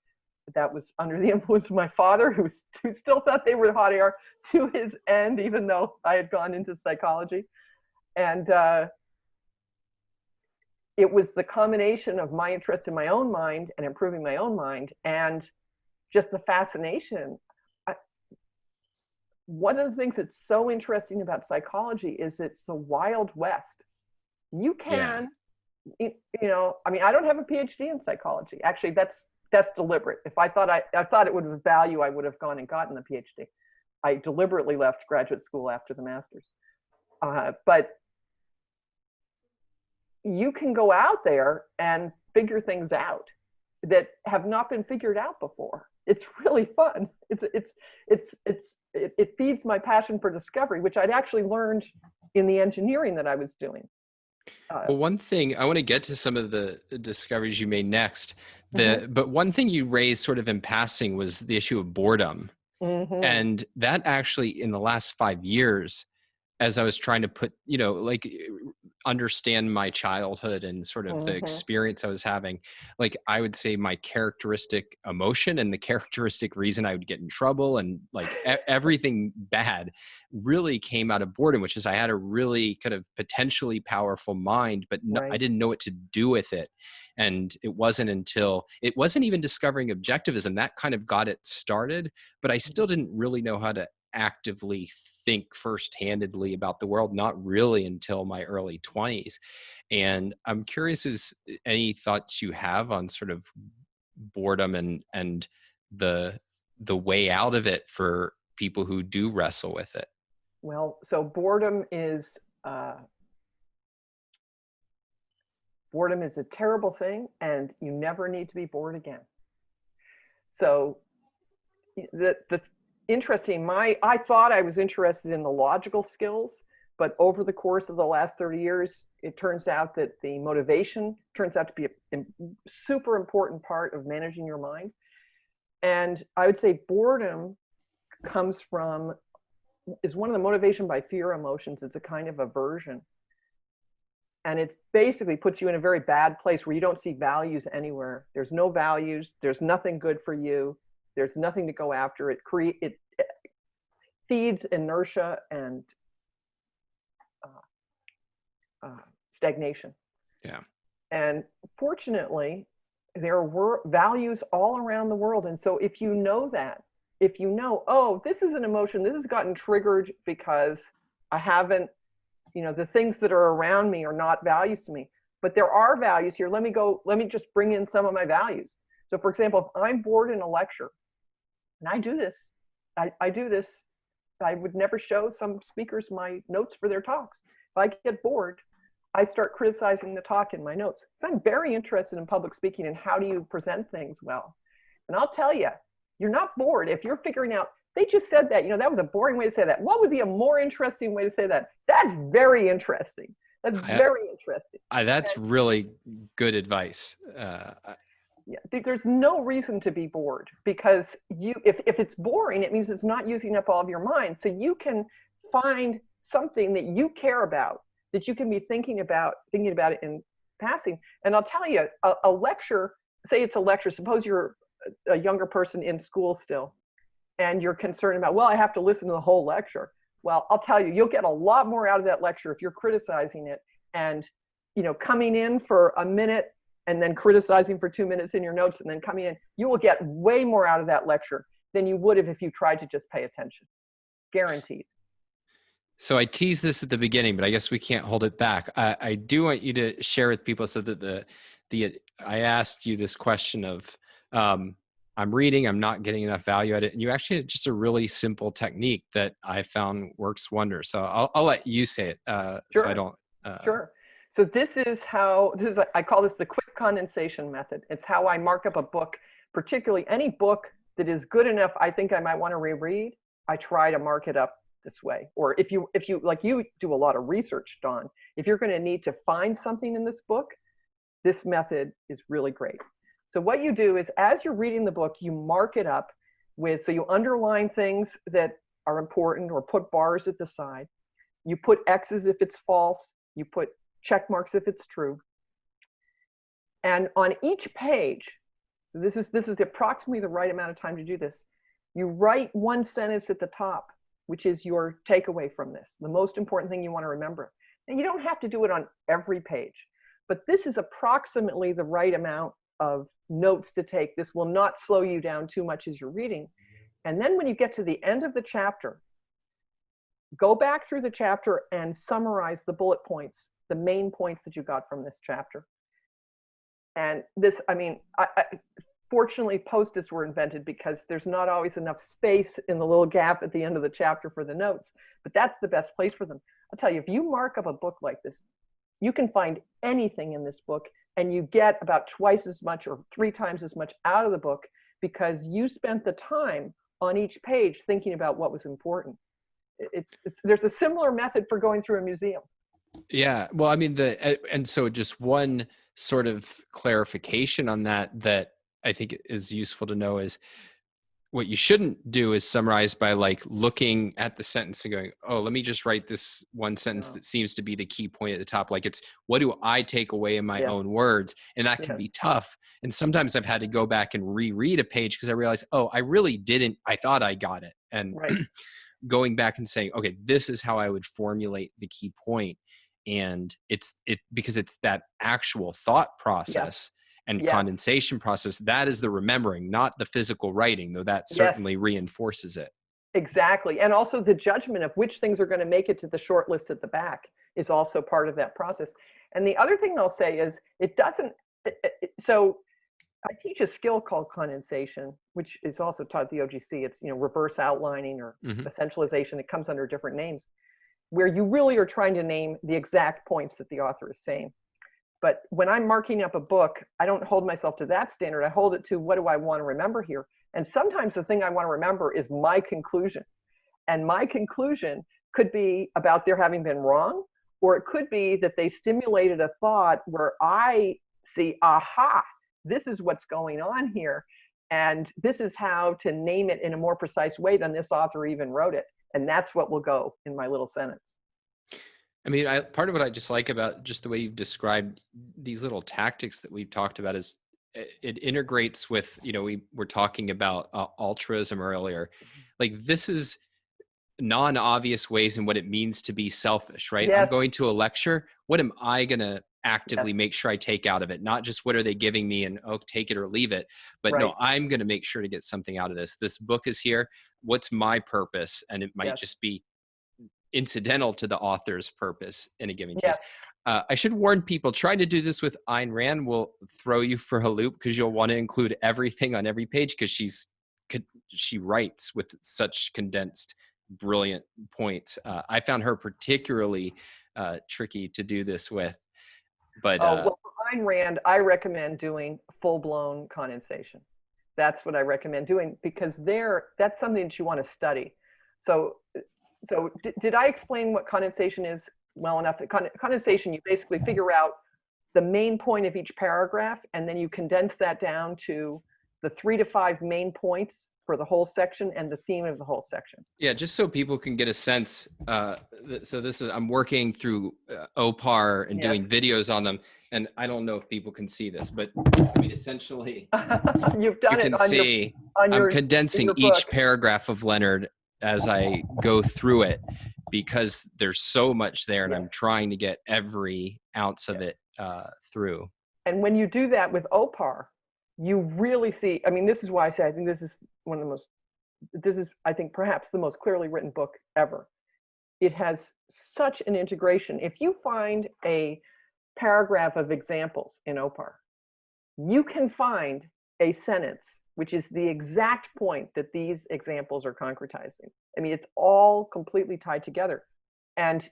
That was under the influence of my father, who still thought they were hot air to his end, even though I had gone into psychology. And it was the combination of my interest in my own mind and improving my own mind and just the fascination. One of the things that's so interesting about psychology is it's the Wild West. You can, I mean, I don't have a PhD in psychology. Actually, that's deliberate. If I thought it would have value, I would have gone and gotten the PhD. I deliberately left graduate school after the master's. But you can go out there and figure things out that have not been figured out before. It's really fun. It feeds my passion for discovery, which I'd actually learned in the engineering that I was doing. Well, one thing, I want to get to some of the discoveries you made next, but one thing you raised sort of in passing was the issue of boredom. And that actually in the last 5 years, as I was trying to understand my childhood and sort of the experience I was having, like I would say my characteristic emotion and the characteristic reason I would get in trouble and like everything bad really came out of boredom, which is I had a really kind of potentially powerful mind, but I didn't know what to do with it. And it wasn't even discovering objectivism that kind of got it started, but I still didn't really know how to actively think first-handedly about the world, not really until my early 20s. And I'm curious, is any thoughts you have on sort of boredom and the way out of it for people who do wrestle with it? Well, so boredom is a terrible thing, and you never need to be bored again. So the interesting, I thought I was interested in the logical skills, but over the course of the last 30 years, it turns out that the motivation turns out to be a super important part of managing your mind. And I would say boredom is one of the motivation by fear emotions. It's a kind of aversion. And it basically puts you in a very bad place where you don't see values anywhere. There's no values. There's nothing good for you. There's nothing to go after. It feeds inertia and stagnation. Yeah. And fortunately, there were values all around the world. And so if you know, oh, this is an emotion, this has gotten triggered because I haven't, the things that are around me are not values to me. But there are values here. Let me just bring in some of my values. So for example, if I'm bored in a lecture, and I do this I would never show some speakers my notes for their talks. If I get bored, I start criticizing the talk in my notes. So I'm very interested in public speaking and how do you present things well. And I'll tell you, you're not bored if you're figuring out, they just said that, that was a boring way to say that. What would be a more interesting way to say that? That's very interesting. That's very interesting. That's really good advice. Yeah, there's no reason to be bored, because if it's boring, it means it's not using up all of your mind. So you can find something that you care about, that you can be thinking about it in passing. And I'll tell you, a lecture, say it's a lecture, suppose you're a younger person in school still, and you're concerned about, well, I have to listen to the whole lecture. Well, I'll tell you, you'll get a lot more out of that lecture if you're criticizing it and, coming in for a minute and then criticizing for 2 minutes in your notes and then coming in. You will get way more out of that lecture than you would have if you tried to just pay attention. Guaranteed. So I teased this at the beginning, but I guess we can't hold it back. I do want you to share with people, so that I asked you this question of, I'm reading, I'm not getting enough value at it. And you actually had just a really simple technique that I found works wonders. So I'll let you say it. Sure. So I don't. Sure. So I call this the quick condensation method. It's how I mark up a book, particularly any book that is good enough I think I might want to reread. I try to mark it up this way. Or if you like, you do a lot of research, Dawn, if you're going to need to find something in this book, this method is really great. So what you do is, as you're reading the book, you mark it up so you underline things that are important or put bars at the side. You put X's if it's false. You put check marks if it's true. And on each page, so this is approximately the right amount of time to do this, you write one sentence at the top, which is your takeaway from this, the most important thing you want to remember. And you don't have to do it on every page, but this is approximately the right amount of notes to take. This will not slow you down too much as you're reading. And then when you get to the end of the chapter, go back through the chapter and summarize the bullet points, the main points that you got from this chapter. And this, fortunately, Post-its were invented because there's not always enough space in the little gap at the end of the chapter for the notes, but that's the best place for them. I'll tell you, if you mark up a book like this, you can find anything in this book and you get about twice as much or 3 times as much out of the book because you spent the time on each page thinking about what was important. There's a similar method for going through a museum. Yeah. Well, and so just one sort of clarification on that I think is useful to know is, what you shouldn't do is summarize by looking at the sentence and going, oh, let me just write this one sentence that seems to be the key point at the top. It's, what do I take away in my own words? And that can be tough. And sometimes I've had to go back and reread a page because I realized, oh, I really didn't, I thought I got it. And going back and saying, okay, this is how I would formulate the key point. And because it's that actual thought process and condensation process, that is the remembering, not the physical writing, though that certainly reinforces it. Exactly. And also the judgment of which things are going to make it to the short list at the back is also part of that process. And the other thing I'll say is so I teach a skill called condensation, which is also taught at the OGC. It's, reverse outlining or essentialization. It comes under different names, where you really are trying to name the exact points that the author is saying. But when I'm marking up a book, I don't hold myself to that standard. I hold it to, what do I want to remember here? And sometimes the thing I want to remember is my conclusion. And my conclusion could be about there having been wrong, or it could be that they stimulated a thought where I see, aha, this is what's going on here. And this is how to name it in a more precise way than this author even wrote it. And that's what will go in my little sentence. Part of what I just like about just the way you've described these little tactics that we've talked about is it integrates with, we were talking about altruism earlier. This is non-obvious ways in what it means to be selfish, right? I'm going to a lecture. What am I going to actively make sure I take out of it? Not just what are they giving me and, oh, take it or leave it, but no, I'm going to make sure to get something out of this. This book is here. What's my purpose? And it might just be incidental to the author's purpose in a given case. I should warn people, trying to do this with Ayn Rand will throw you for a loop because you'll want to include everything on every page because she writes with such condensed brilliant points. I found her particularly tricky to do this with, but well, for Ayn Rand, I recommend doing full-blown condensation. That's what I recommend doing, because that's something that you want to study. So did I explain what condensation is well enough? Condensation, you basically figure out the main point of each paragraph, and then you condense that down to the 3 to 5 main points for the whole section and the theme of the whole section. Yeah, just so people can get a sense. So I'm working through OPAR and doing videos on them, and I don't know if people can see this, but I mean, essentially, you've done you can see I'm condensing each paragraph of Leonard as I go through it, because there's so much there, and I'm trying to get every ounce of it through. And when you do that with OPAR, you really see, I mean, this is why I say I think this is one of the most, this is, I think, perhaps the most clearly written book ever. It has such an integration. If you find a paragraph of examples in OPAR, you can find a sentence which is the exact point that these examples are concretizing. I mean, it's all completely tied together. And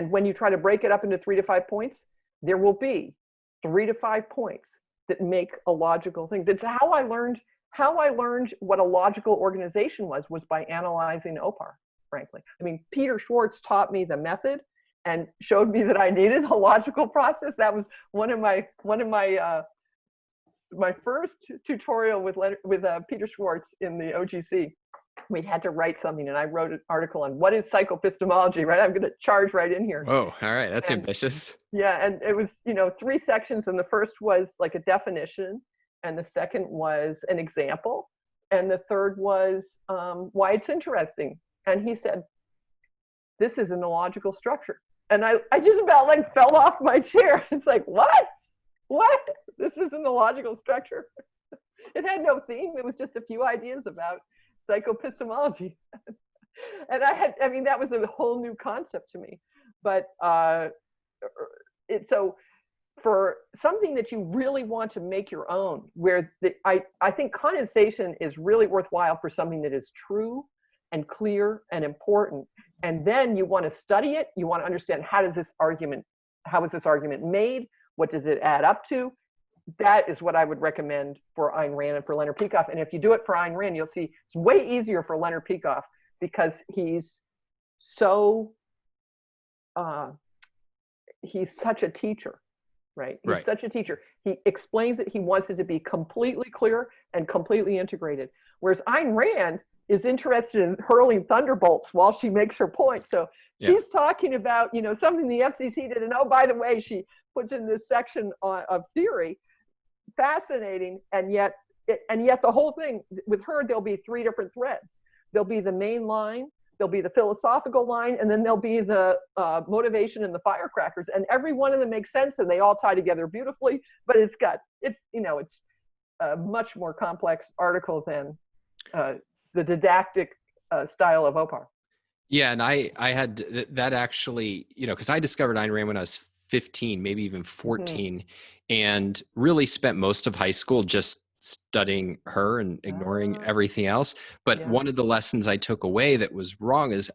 when you try to break it up into 3 to 5 points, there will be 3 to 5 points that make a logical thing. That's how I learned what a logical organization was by analyzing OPAR, frankly. I mean, Peter Schwartz taught me the method and showed me that I needed a logical process. That was one of my my first tutorial with Peter Schwartz in the OGC. We had to write something, and I wrote an article on what is psycho-epistemology, right? I'm going to charge right in here. Oh, all right. That's ambitious. Yeah. And it was, 3 sections. And the first was like a definition. And the second was an example. And the third was why it's interesting. And he said, this is an illogical structure. And I just about like fell off my chair. It's like, what? This isn't a logical structure. It had no theme. It was just a few ideas about psycho-epistemology. And that was a whole new concept to me. But so for something that you really want to make your own, I think condensation is really worthwhile for something that is true and clear and important. And then you want to study it. You want to understand how is this argument made? What does it add up to? That is what I would recommend for Ayn Rand and for Leonard Peikoff. And if you do it for Ayn Rand, you'll see it's way easier for Leonard Peikoff, because he's so he's such a teacher, right? He's such a teacher. He explains it. He wants it to be completely clear and completely integrated. Whereas Ayn Rand is interested in hurling thunderbolts while she makes her point. So she's talking about, something the FCC did. And oh, by the way, she puts in this section of theory. Fascinating. And yet the whole thing with her, there'll be 3 different threads. There'll be the main line, there'll be the philosophical line, and then there'll be the motivation and the firecrackers. And every one of them makes sense, and they all tie together beautifully. But it's a much more complex article than the didactic style of OPAR. Yeah, and I had that actually, because I discovered Ayn Rand when I was 15, maybe even 14, and really spent most of high school just studying her and ignoring everything else. But one of the lessons I took away that was wrong is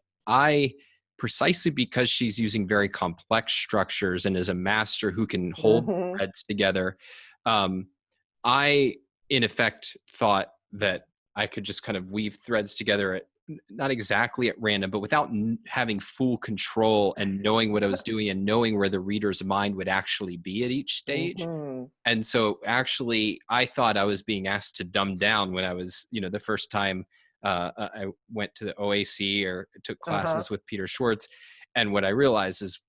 precisely because she's using very complex structures and is a master who can hold threads together, I, in effect, thought that I could just kind of weave threads together not exactly at random, but without having full control and knowing what I was doing and knowing where the reader's mind would actually be at each stage. And so actually, I thought I was being asked to dumb down when I was, the first time I went to the OAC or took classes with Peter Schwartz. And what I realized is,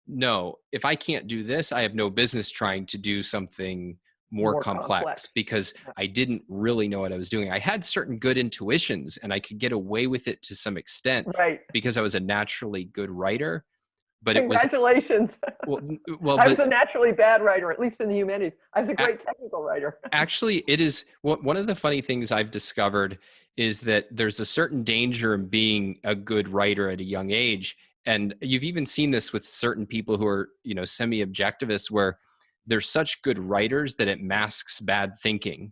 no, if I can't do this, I have no business trying to do something more complex, because I didn't really know what I was doing. I had certain good intuitions and I could get away with it to some extent because I was a naturally good writer. But Congratulations. Well, I was a naturally bad writer, at least in the humanities. I was a great technical writer. Actually, it is one of the funny things I've discovered is that there's a certain danger in being a good writer at a young age. And you've even seen this with certain people who are, semi-objectivists, where they're such good writers that it masks bad thinking.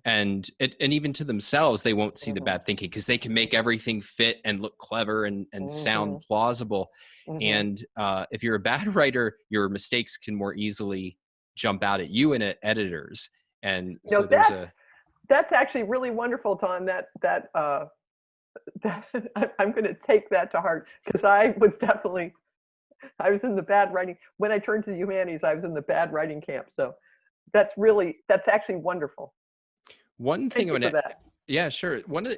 And even to themselves, they won't see the bad thinking because they can make everything fit and look clever and sound plausible. And if you're a bad writer, your mistakes can more easily jump out at you and at editors. And so that's actually really wonderful, Tom. I'm going to take that to heart, because I was in the bad writing. When I turned to the humanities, I was in the bad writing camp. So that's actually wonderful. One thing yeah, sure. One of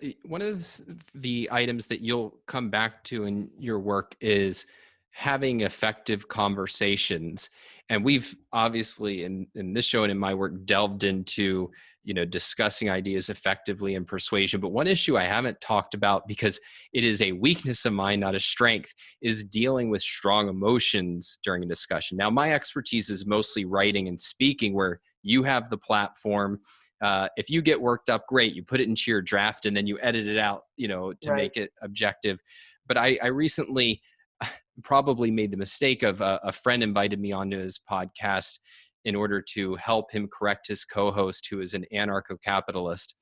the items that you'll come back to in your work is having effective conversations. And we've obviously in this show and in my work delved into, discussing ideas effectively and persuasion. But one issue I haven't talked about, because it is a weakness of mine, not a strength, is dealing with strong emotions during a discussion. Now, my expertise is mostly writing and speaking, where you have the platform. If you get worked up, great. You put it into your draft and then you edit it out, to make it objective. But I recently probably made the mistake of a friend invited me onto his podcast in order to help him correct his co-host, who is an anarcho-capitalist.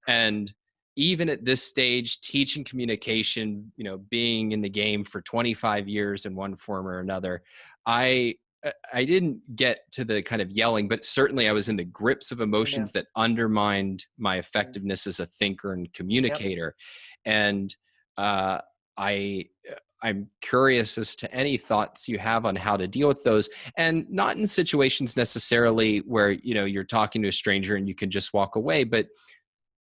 And even at this stage, teaching communication, being in the game for 25 years in one form or another, I didn't get to the kind of yelling, but certainly I was in the grips of emotions that undermined my effectiveness as a thinker and communicator. And I'm curious as to any thoughts you have on how to deal with those, and not in situations necessarily where, you're talking to a stranger and you can just walk away, but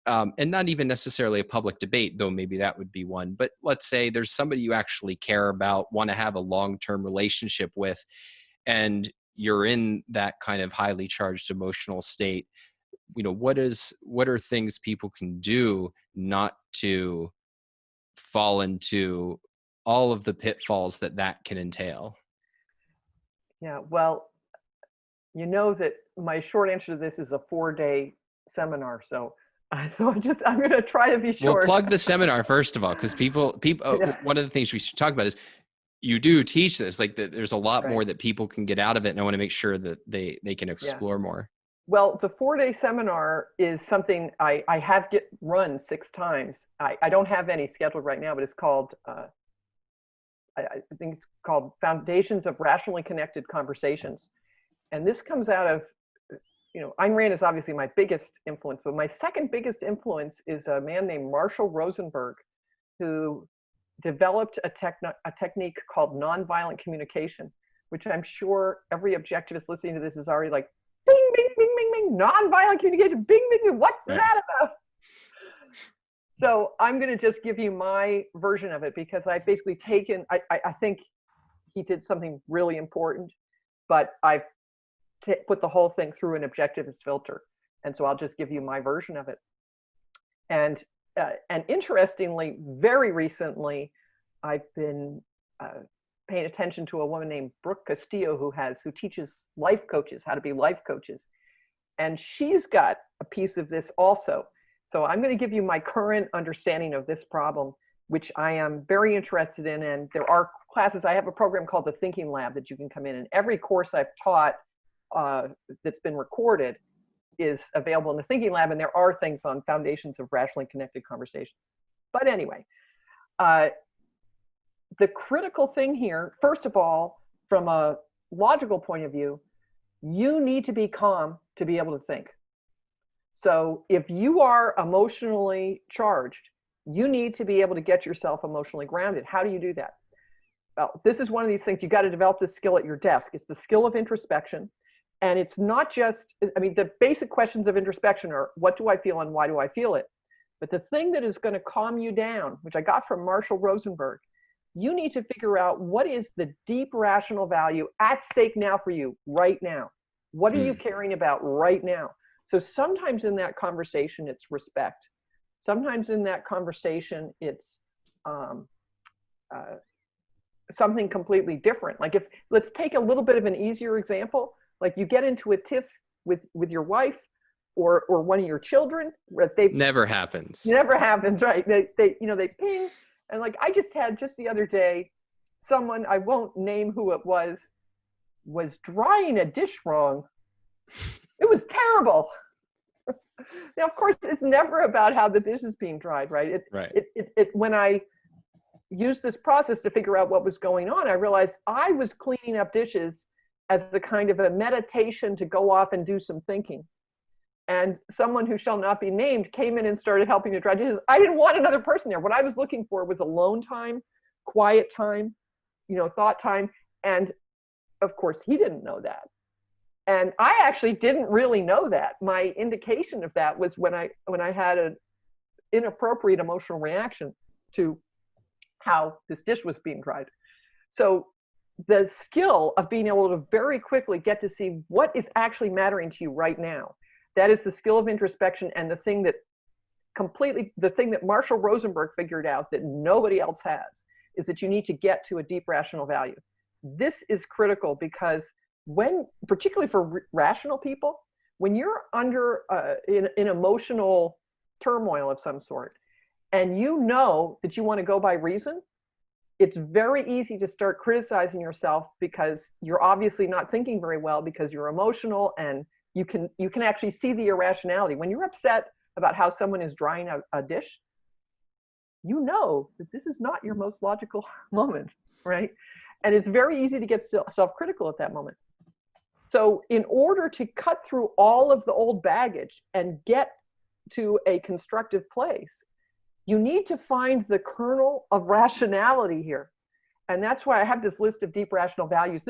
and not even necessarily a public debate, though maybe that would be one. But let's say there's somebody you actually care about, want to have a long-term relationship with, and you're in that kind of highly charged emotional state. What are things people can do not to fall into all of the pitfalls that can entail? Yeah, well, that my short answer to this is a 4-day seminar. So I'm going to try to be short. Well, plug the seminar first of all, because people. One of the things we should talk about is you do teach this. Like there's a lot more that people can get out of it, and I want to make sure that they can explore more. Well, the 4-day seminar is something I have run 6 times. I don't have any scheduled right now, but it's called. I think it's called Foundations of Rationally Connected Conversations. And this comes out of, Ayn Rand is obviously my biggest influence, but my second biggest influence is a man named Marshall Rosenberg, who developed a technique called nonviolent communication, which I'm sure every objectivist listening to this is already like, bing, bing, bing, bing, bing, nonviolent communication, bing, bing, bing, what's that about? So I'm going to just give you my version of it, because I've basically taken, I think he did something really important, but I've put the whole thing through an objectivist filter. And so I'll just give you my version of it. And interestingly, very recently, I've been paying attention to a woman named Brooke Castillo who teaches life coaches how to be life coaches. And she's got a piece of this also. So I'm going to give you my current understanding of this problem, which I am very interested in. And there are classes. I have a program called the Thinking Lab that you can come in. And every course I've taught that's been recorded is available in the Thinking Lab. And there are things on Foundations of Rationally Connected Conversations. But anyway, the critical thing here, first of all, from a logical point of view, you need to be calm to be able to think. So if you are emotionally charged, you need to be able to get yourself emotionally grounded. How do you do that? Well, this is one of these things, you got to develop this skill at your desk. It's the skill of introspection. And it's not just, the basic questions of introspection are, what do I feel and why do I feel it? But the thing that is going to calm you down, which I got from Marshall Rosenberg, you need to figure out what is the deep rational value at stake now for you right now. What are you caring about right now? So sometimes in that conversation, it's respect. Sometimes in that conversation, it's something completely different. Like let's take a little bit of an easier example. Like you get into a tiff with your wife or one of your children. Never happens. Never happens, right? They ping. And like I just the other day, someone, I won't name who it was drying a dish wrong. It was terrible. Now, of course, it's never about how the dish is being dried, right? Right. When I used this process to figure out what was going on, I realized I was cleaning up dishes as a kind of a meditation to go off and do some thinking. And someone who shall not be named came in and started helping to dry dishes. I didn't want another person there. What I was looking for was alone time, quiet time, thought time. And of course, he didn't know that. And I actually didn't really know that. My indication of that was when I had an inappropriate emotional reaction to how this dish was being dried. So the skill of being able to very quickly get to see what is actually mattering to you right now, that is the skill of introspection, and the thing that Marshall Rosenberg figured out that nobody else has, is that you need to get to a deep rational value. This is critical because particularly for rational people, when you're under in emotional turmoil of some sort, and you know that you want to go by reason, it's very easy to start criticizing yourself because you're obviously not thinking very well because you're emotional, and you can actually see the irrationality. When you're upset about how someone is drying a dish, you know that this is not your most logical moment, right? And it's very easy to get self-critical at that moment. So in order to cut through all of the old baggage and get to a constructive place, you need to find the kernel of rationality here. And that's why I have this list of deep rational values.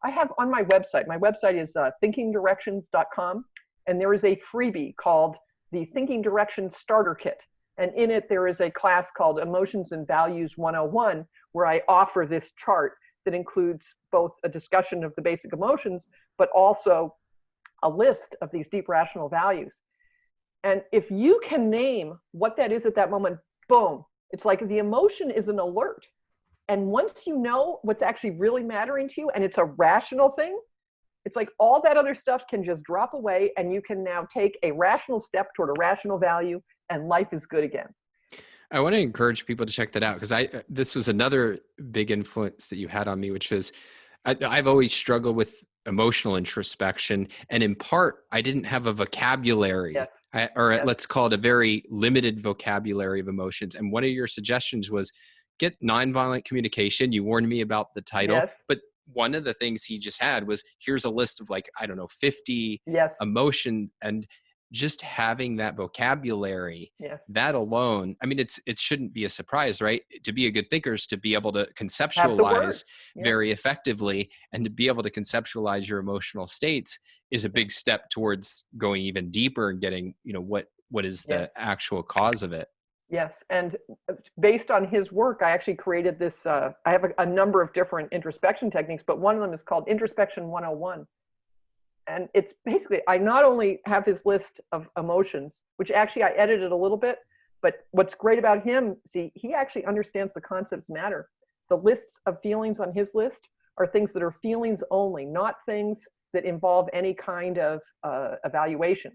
I have on my website. My website is thinkingdirections.com. And there is a freebie called the Thinking Directions Starter Kit. And in it, there is a class called Emotions and Values 101, where I offer this chart that includes both a discussion of the basic emotions, but also a list of these deep rational values. And if you can name what that is at that moment, boom, it's like the emotion is an alert. And once you know what's actually really mattering to you, and it's a rational thing, it's like all that other stuff can just drop away, and you can now take a rational step toward a rational value, and life is good again. I want to encourage people to check that out, because this was another big influence that you had on me, which was I've always struggled with emotional introspection, and in part I didn't have a vocabulary, yes. Let's call it a very limited vocabulary of emotions. And one of your suggestions was get nonviolent communication. You warned me about the title, yes. But one of the things he just had was, here's a list of 50 yes. emotion, and just having that vocabulary, yes. that alone, I mean, it shouldn't be a surprise, right? To be a good thinker is to be able to conceptualize very effectively, and to be able to conceptualize your emotional states is a big step towards going even deeper and getting, what is the actual cause of it. Yes, and based on his work, I actually created this, I have a number of different introspection techniques, but one of them is called Introspection 101. And it's basically, I not only have his list of emotions, which actually I edited a little bit, but what's great about him, he actually understands the concepts matter. The lists of feelings on his list are things that are feelings only, not things that involve any kind of evaluation.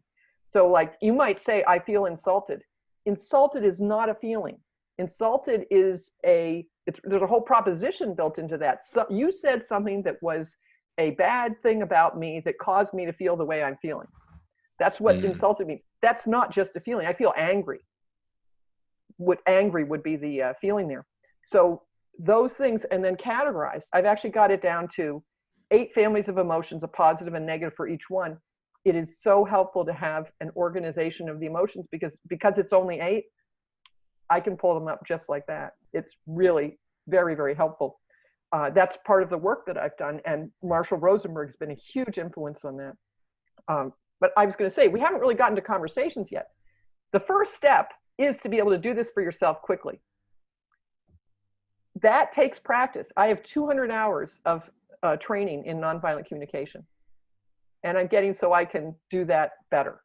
So like you might say, I feel insulted. Insulted is not a feeling. Insulted is there's a whole proposition built into that. So you said something that was a bad thing about me that caused me to feel the way I'm feeling. That's what insulted means. That's not just a feeling. I feel angry. Angry would be the feeling there. So those things, and then categorized. I've actually got it down to 8 families of emotions, a positive and negative for each one. It is so helpful to have an organization of the emotions because it's only 8, I can pull them up just like that. It's really very, very helpful. That's part of the work that I've done, and Marshall Rosenberg has been a huge influence on that. But I was going to say, we haven't really gotten to conversations yet. The first step is to be able to do this for yourself quickly. That takes practice. I have 200 hours of training in nonviolent communication, and I'm getting so I can do that better.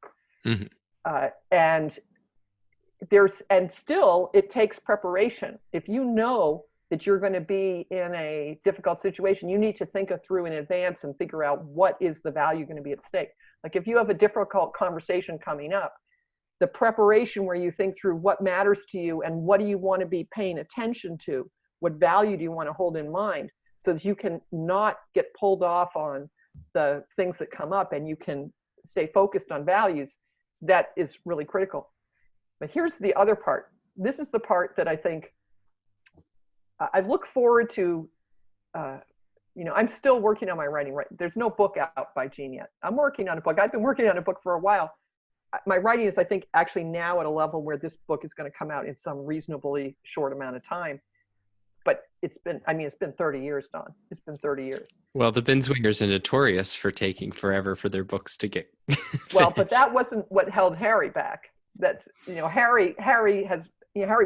Mm-hmm. And still it takes preparation. If you know that you're going to be in a difficult situation, you need to think it through in advance and figure out what is the value going to be at stake. Like if you have a difficult conversation coming up, the preparation where you think through what matters to you and what do you want to be paying attention to, what value do you want to hold in mind, so that you can not get pulled off on the things that come up and you can stay focused on values. that is really critical. But here's the other part. This is the part that I think I look forward to. I'm still working on my writing. Right, there's no book out by Jean yet. I'm working on a book. I've been working on a book for a while. My writing is, I think, actually now at a level where this book is going to come out in some reasonably short amount of time. But it's been 30 years, Don. It's been 30 years. Well, the Binswingers are notorious for taking forever for their books to get well, but that wasn't what held Harry back. That's, Harry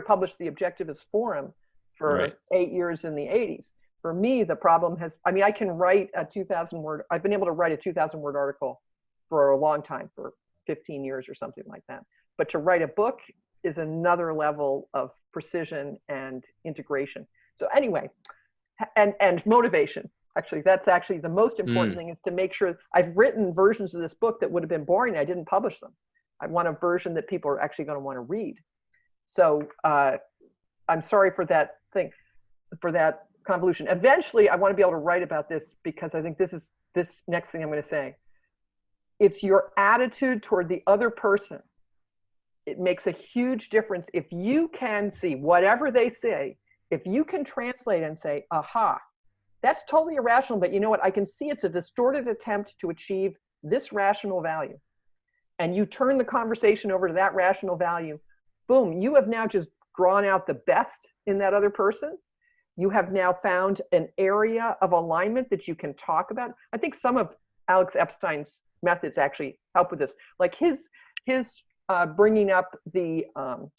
published the Objectivist Forum for 8 years in the 80s. For me, the problem I can write a 2,000 word, I've been able to write a 2,000 word article for a long time, for 15 years or something like that. But to write a book is another level of precision and integration. So anyway, and motivation. Actually, that's actually the most important thing, is to make sure I've written versions of this book that would have been boring. I didn't publish them. I want a version that people are actually going to want to read. So I'm sorry for that convolution. Eventually, I want to be able to write about this, because I think this next thing I'm going to say. It's your attitude toward the other person. It makes a huge difference. If you can see whatever they say, if you can translate and say, aha, that's totally irrational, but you know what? I can see it's a distorted attempt to achieve this rational value. And you turn the conversation over to that rational value. Boom, you have now just drawn out the best in that other person. You have now found an area of alignment that you can talk about. I think some of Alex Epstein's methods actually help with this. Like his bringing up the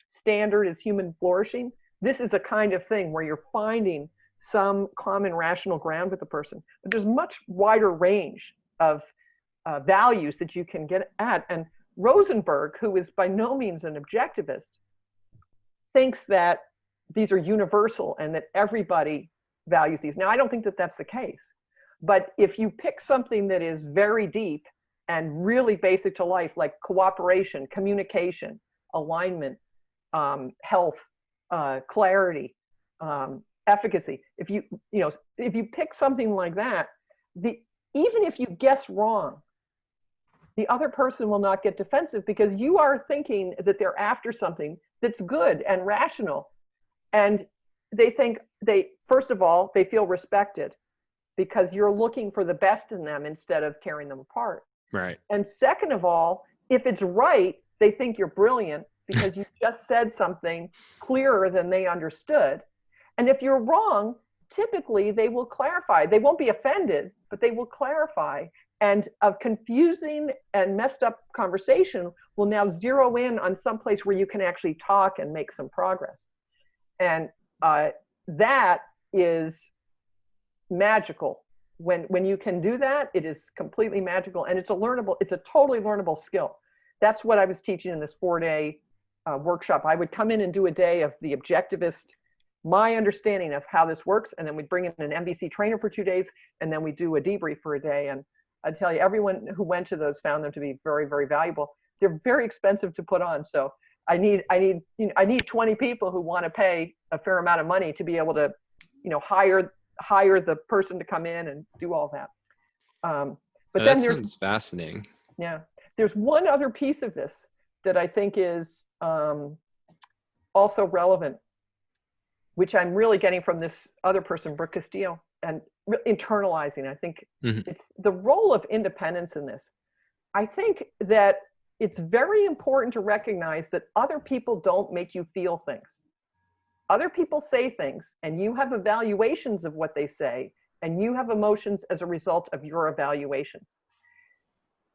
standard as human flourishing. This is a kind of thing where you're finding some common rational ground with the person. But there's much wider range of values that you can get at. And Rosenberg, who is by no means an objectivist, thinks that these are universal and that everybody values these. Now, I don't think that that's the case. But if you pick something that is very deep and really basic to life, like cooperation, communication, alignment, health, clarity, efficacy, if you pick something like that, even if you guess wrong, the other person will not get defensive, because you are thinking that they're after something that's good and rational. And they think first of all, they feel respected because you're looking for the best in them instead of tearing them apart. Right. And second of all, if it's right, they think you're brilliant because you just said something clearer than they understood. And if you're wrong, typically they will clarify. They won't be offended, but they will clarify. And a confusing and messed up conversation will now zero in on some place where you can actually talk and make some progress. And that is magical. When you can do that, it is completely magical, and it's a totally learnable skill. That's what I was teaching in this 4-day workshop. I would come in and do a day of the objectivist, my understanding of how this works, and then we'd bring in an NBC trainer for 2 days, and then we do a debrief for a day. And I'd tell you, everyone who went to those found them to be very, very valuable. They're very expensive to put on, so I need 20 people who want to pay a fair amount of money to be able to, hire the person to come in and do all that. But then sounds fascinating. Yeah, there's one other piece of this that I think is also relevant, which I'm really getting from this other person, Brooke Castillo, and internalizing. I think it's the role of independence in this. I think that it's very important to recognize that other people don't make you feel things. Other people say things, and you have evaluations of what they say, and you have emotions as a result of your evaluations.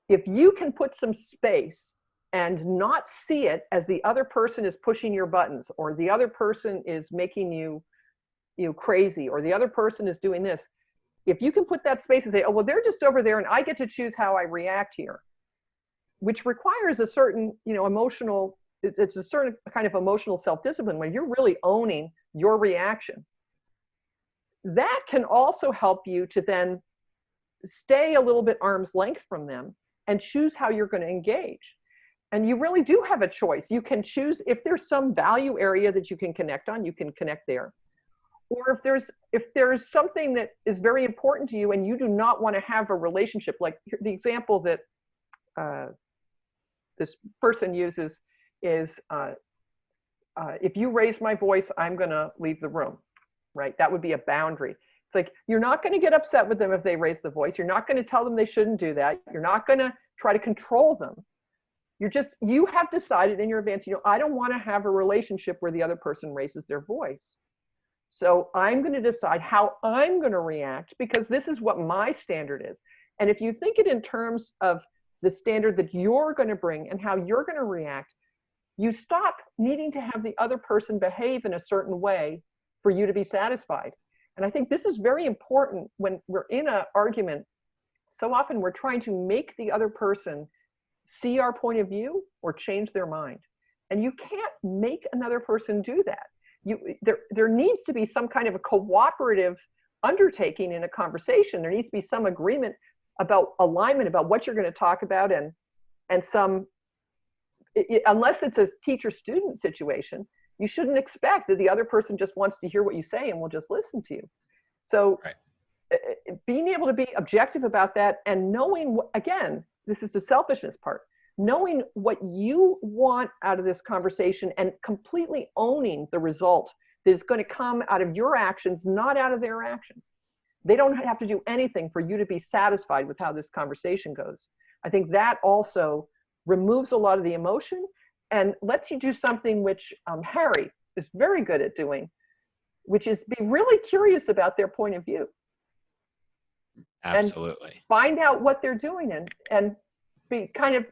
If you can put some space and not see it as the other person is pushing your buttons, or the other person is making you crazy, or the other person is doing this, if you can put that space and say, oh, well, they're just over there and I get to choose how I react here, which requires a certain, emotional, it's a certain kind of emotional self-discipline when you're really owning your reaction. That can also help you to then stay a little bit arm's length from them and choose how you're going to engage. And you really do have a choice. You can choose, if there's some value area that you can connect on, you can connect there. Or if there's something that is very important to you and you do not want to have a relationship, like the example that this person uses is, if you raise my voice, I'm going to leave the room, right? That would be a boundary. It's like, you're not going to get upset with them if they raise the voice. You're not going to tell them they shouldn't do that. You're not going to try to control them. You have decided in your advance, I don't want to have a relationship where the other person raises their voice. So I'm going to decide how I'm going to react, because this is what my standard is. And if you think it in terms of the standard that you're going to bring and how you're going to react, you stop needing to have the other person behave in a certain way for you to be satisfied. And I think this is very important when we're in an argument. So often we're trying to make the other person see our point of view or change their mind. And you can't make another person do that. There needs to be some kind of a cooperative undertaking in a conversation. There needs to be some agreement about alignment about what you're going to talk about, and unless it's a teacher-student situation, you shouldn't expect that the other person just wants to hear what you say and will just listen to you. So being able to be objective about that, and knowing, again, this is the selfishness part, knowing what you want out of this conversation and completely owning the result that is going to come out of your actions, not out of their actions. They don't have to do anything for you to be satisfied with how this conversation goes. I think that also removes a lot of the emotion and lets you do something which Harry is very good at doing, which is be really curious about their point of view. Absolutely. And find out what they're doing and be kind of,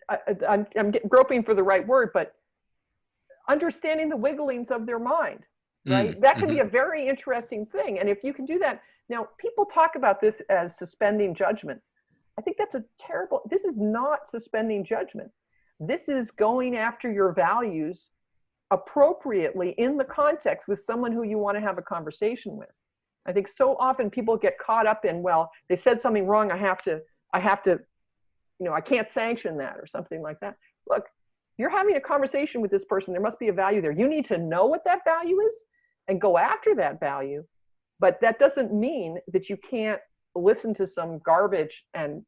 I'm groping for the right word, but understanding the wigglings of their mind, right? That can be a very interesting thing. And if you can do that, now people talk about this as suspending judgment. I think that's this is not suspending judgment. This is going after your values appropriately in the context with someone who you want to have a conversation with. I think so often people get caught up in, well, they said something wrong, I have to, I can't sanction that or something like that. Look, you're having a conversation with this person. There must be a value there. You need to know what that value is and go after that value. But that doesn't mean that you can't listen to some garbage and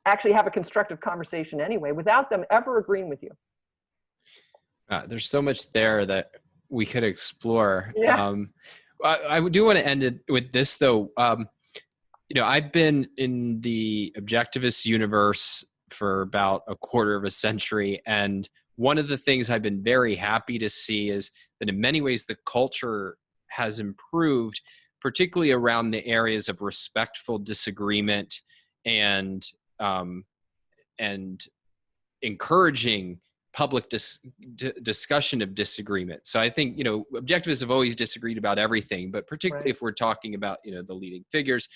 actually have a constructive conversation anyway without them ever agreeing with you. There's so much there that we could explore. Yeah. I do want to end it with this, though. I've been in the objectivist universe for about a quarter of a century. And one of the things I've been very happy to see is that in many ways, the culture has improved, particularly around the areas of respectful disagreement and encouraging public discussion of disagreement. So I think, objectivists have always disagreed about everything, but particularly if we're talking about, the leading figures,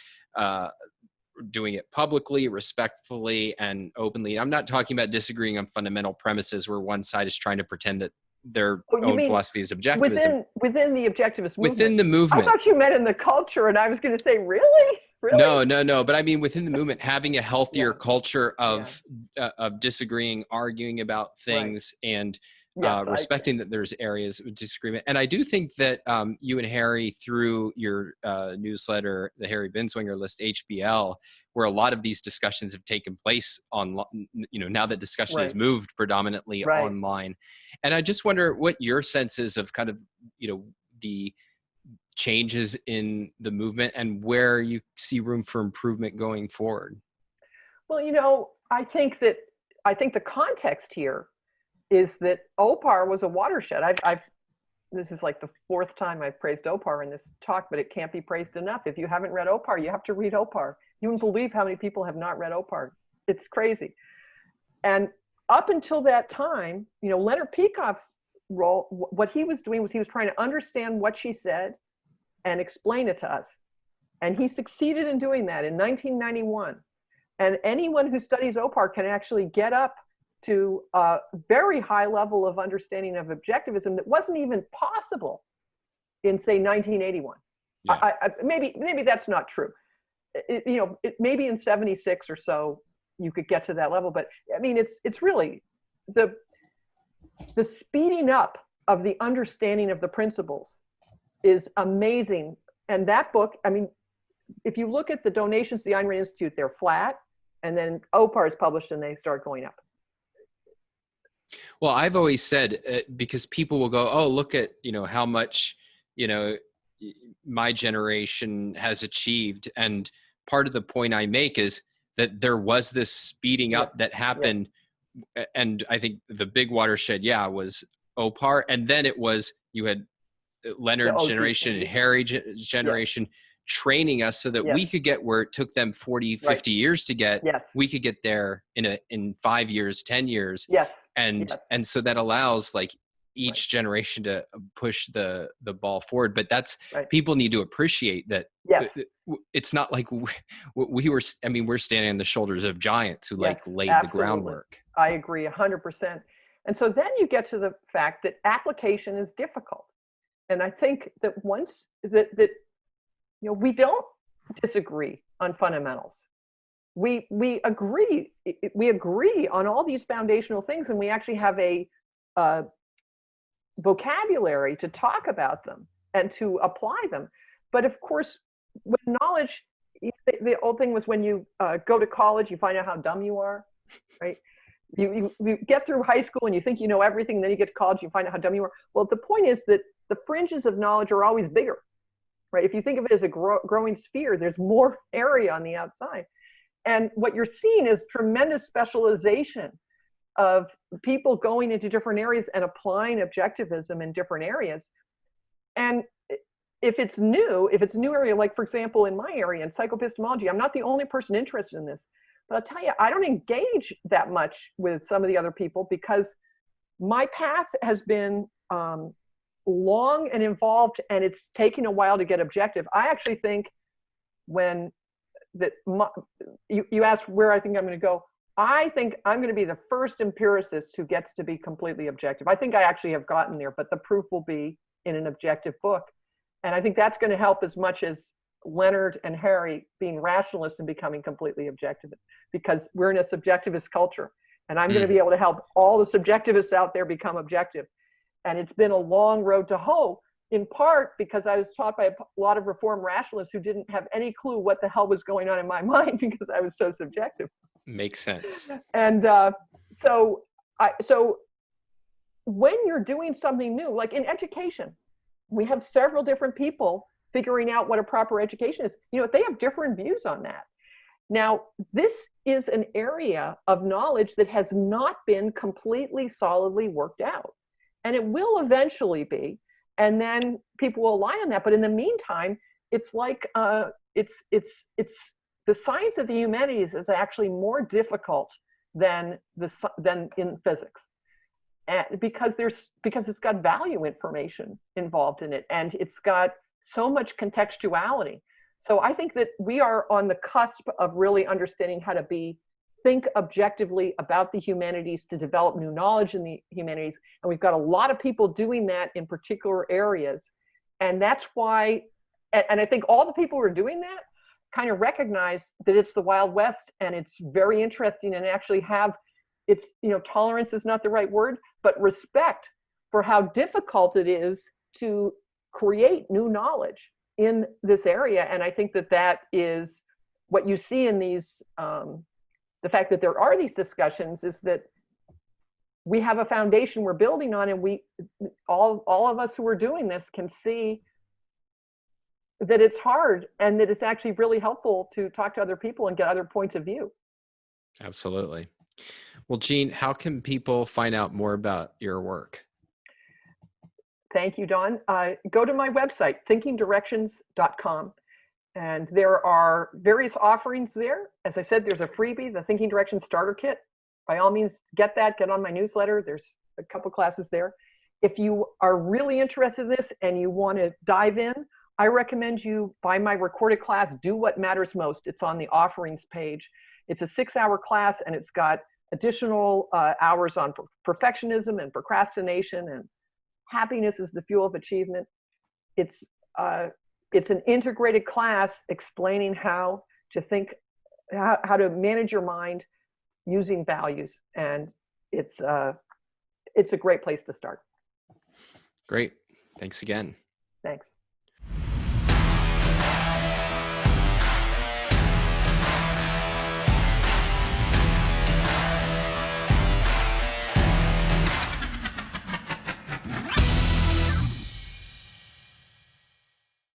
doing it publicly, respectfully, and openly. I'm not talking about disagreeing on fundamental premises where one side is trying to pretend that their own philosophy is objectivism. Within the objectivist movement? Within the movement. I thought you meant in the culture, and I was going to say, really? No. But I mean, within the movement, having a healthier culture of disagreeing, arguing about things, and respecting that there's areas of disagreement. And I do think that you and Harry, through your newsletter, the Harry Binswanger List, HBL, where a lot of these discussions have taken place on, now that discussion has moved predominantly online. And I just wonder what your sense is of kind of, the changes in the movement and where you see room for improvement going forward. Well, I think the context here is that OPAR was a watershed. This is like the fourth time I've praised OPAR in this talk, but it can't be praised enough. If you haven't read OPAR, you have to read OPAR. You wouldn't believe how many people have not read OPAR. It's crazy. And up until that time, Leonard Peikoff's role, what he was doing was he was trying to understand what she said and explain it to us. And he succeeded in doing that in 1991. And anyone who studies OPAR can actually get up to a very high level of understanding of objectivism that wasn't even possible in, say, 1981. Yeah. Maybe that's not true. Maybe in 76 or so you could get to that level. But I mean, it's really the speeding up of the understanding of the principles is amazing And that book, I mean, if you look at the donations to the Ayn Rand Institute, they're flat, and then OPAR is published and they start going up. Well, I've always said, because people will go, oh, look at, how much, my generation has achieved. And part of the point I make is that there was this speeding up that happened. Yes. And I think the big watershed, was OPAR. And then it was, you had Leonard's generation and Harry's generation training us so that we could get where it took them 40, 50 years to get, we could get there in 5 years, 10 years. Yes. And so that allows like each generation to push the ball forward. But that's, people need to appreciate that. Yes. It's not like we're standing on the shoulders of giants who laid the groundwork. I agree 100%. And so then you get to the fact that application is difficult. And I think that once that we don't disagree on fundamentals. We agree on all these foundational things, and we actually have a vocabulary to talk about them and to apply them. But of course, with knowledge, the old thing was when you go to college, you find out how dumb you are, right? You get through high school and you think you know everything, and then you get to college, you find out how dumb you are. Well, the point is that the fringes of knowledge are always bigger, right? If you think of it as a growing sphere, there's more area on the outside. And what you're seeing is tremendous specialization of people going into different areas and applying objectivism in different areas. And if it's a new area, like for example, in my area, in psycho-epistemology, I'm not the only person interested in this, but I'll tell you, I don't engage that much with some of the other people because my path has been long and involved, and it's taking a while to get objective. I actually think you asked where I think I'm going to go. I think I'm going to be the first empiricist who gets to be completely objective. I think I actually have gotten there, but the proof will be in an objective book. And I think that's going to help as much as Leonard and Harry being rationalists and becoming completely objective, because we're in a subjectivist culture. And I'm going to be able to help all the subjectivists out there become objective. And it's been a long road to hoe, in part because I was taught by a lot of reform rationalists who didn't have any clue what the hell was going on in my mind because I was so subjective. Makes sense. And so when you're doing something new, like in education, we have several different people figuring out what a proper education is. They have different views on that. Now, this is an area of knowledge that has not been completely solidly worked out. And it will eventually be. And then people will align on that. But in the meantime, it's like it's the science of the humanities is actually more difficult than in physics, and because it's got value information involved in it, and it's got so much contextuality. So I think that we are on the cusp of really understanding how to think objectively about the humanities to develop new knowledge in the humanities. And we've got a lot of people doing that in particular areas. And that's why, and I think all the people who are doing that kind of recognize that it's the Wild West, and it's very interesting, and actually tolerance is not the right word, but respect for how difficult it is to create new knowledge in this area. And I think that is what you see in these, the fact that there are these discussions is that we have a foundation we're building on, and all of us who are doing this can see that it's hard and that it's actually really helpful to talk to other people and get other points of view. Absolutely. Well, Jean, how can people find out more about your work? Thank you, Don. Go to my website, thinkingdirections.com. And there are various offerings there. As I said, there's a freebie, the Thinking Directions Starter Kit. By all means, get on my newsletter. There's a couple classes there. If you are really interested in this and you want to dive in, I recommend you buy my recorded class, Do What Matters Most. It's on the offerings page. It's a 6-hour class, and it's got additional hours on perfectionism and procrastination, and happiness is the fuel of achievement. It's an integrated class explaining how to think, how to manage your mind using values. And it's a great place to start. Great. Thanks again. Thanks.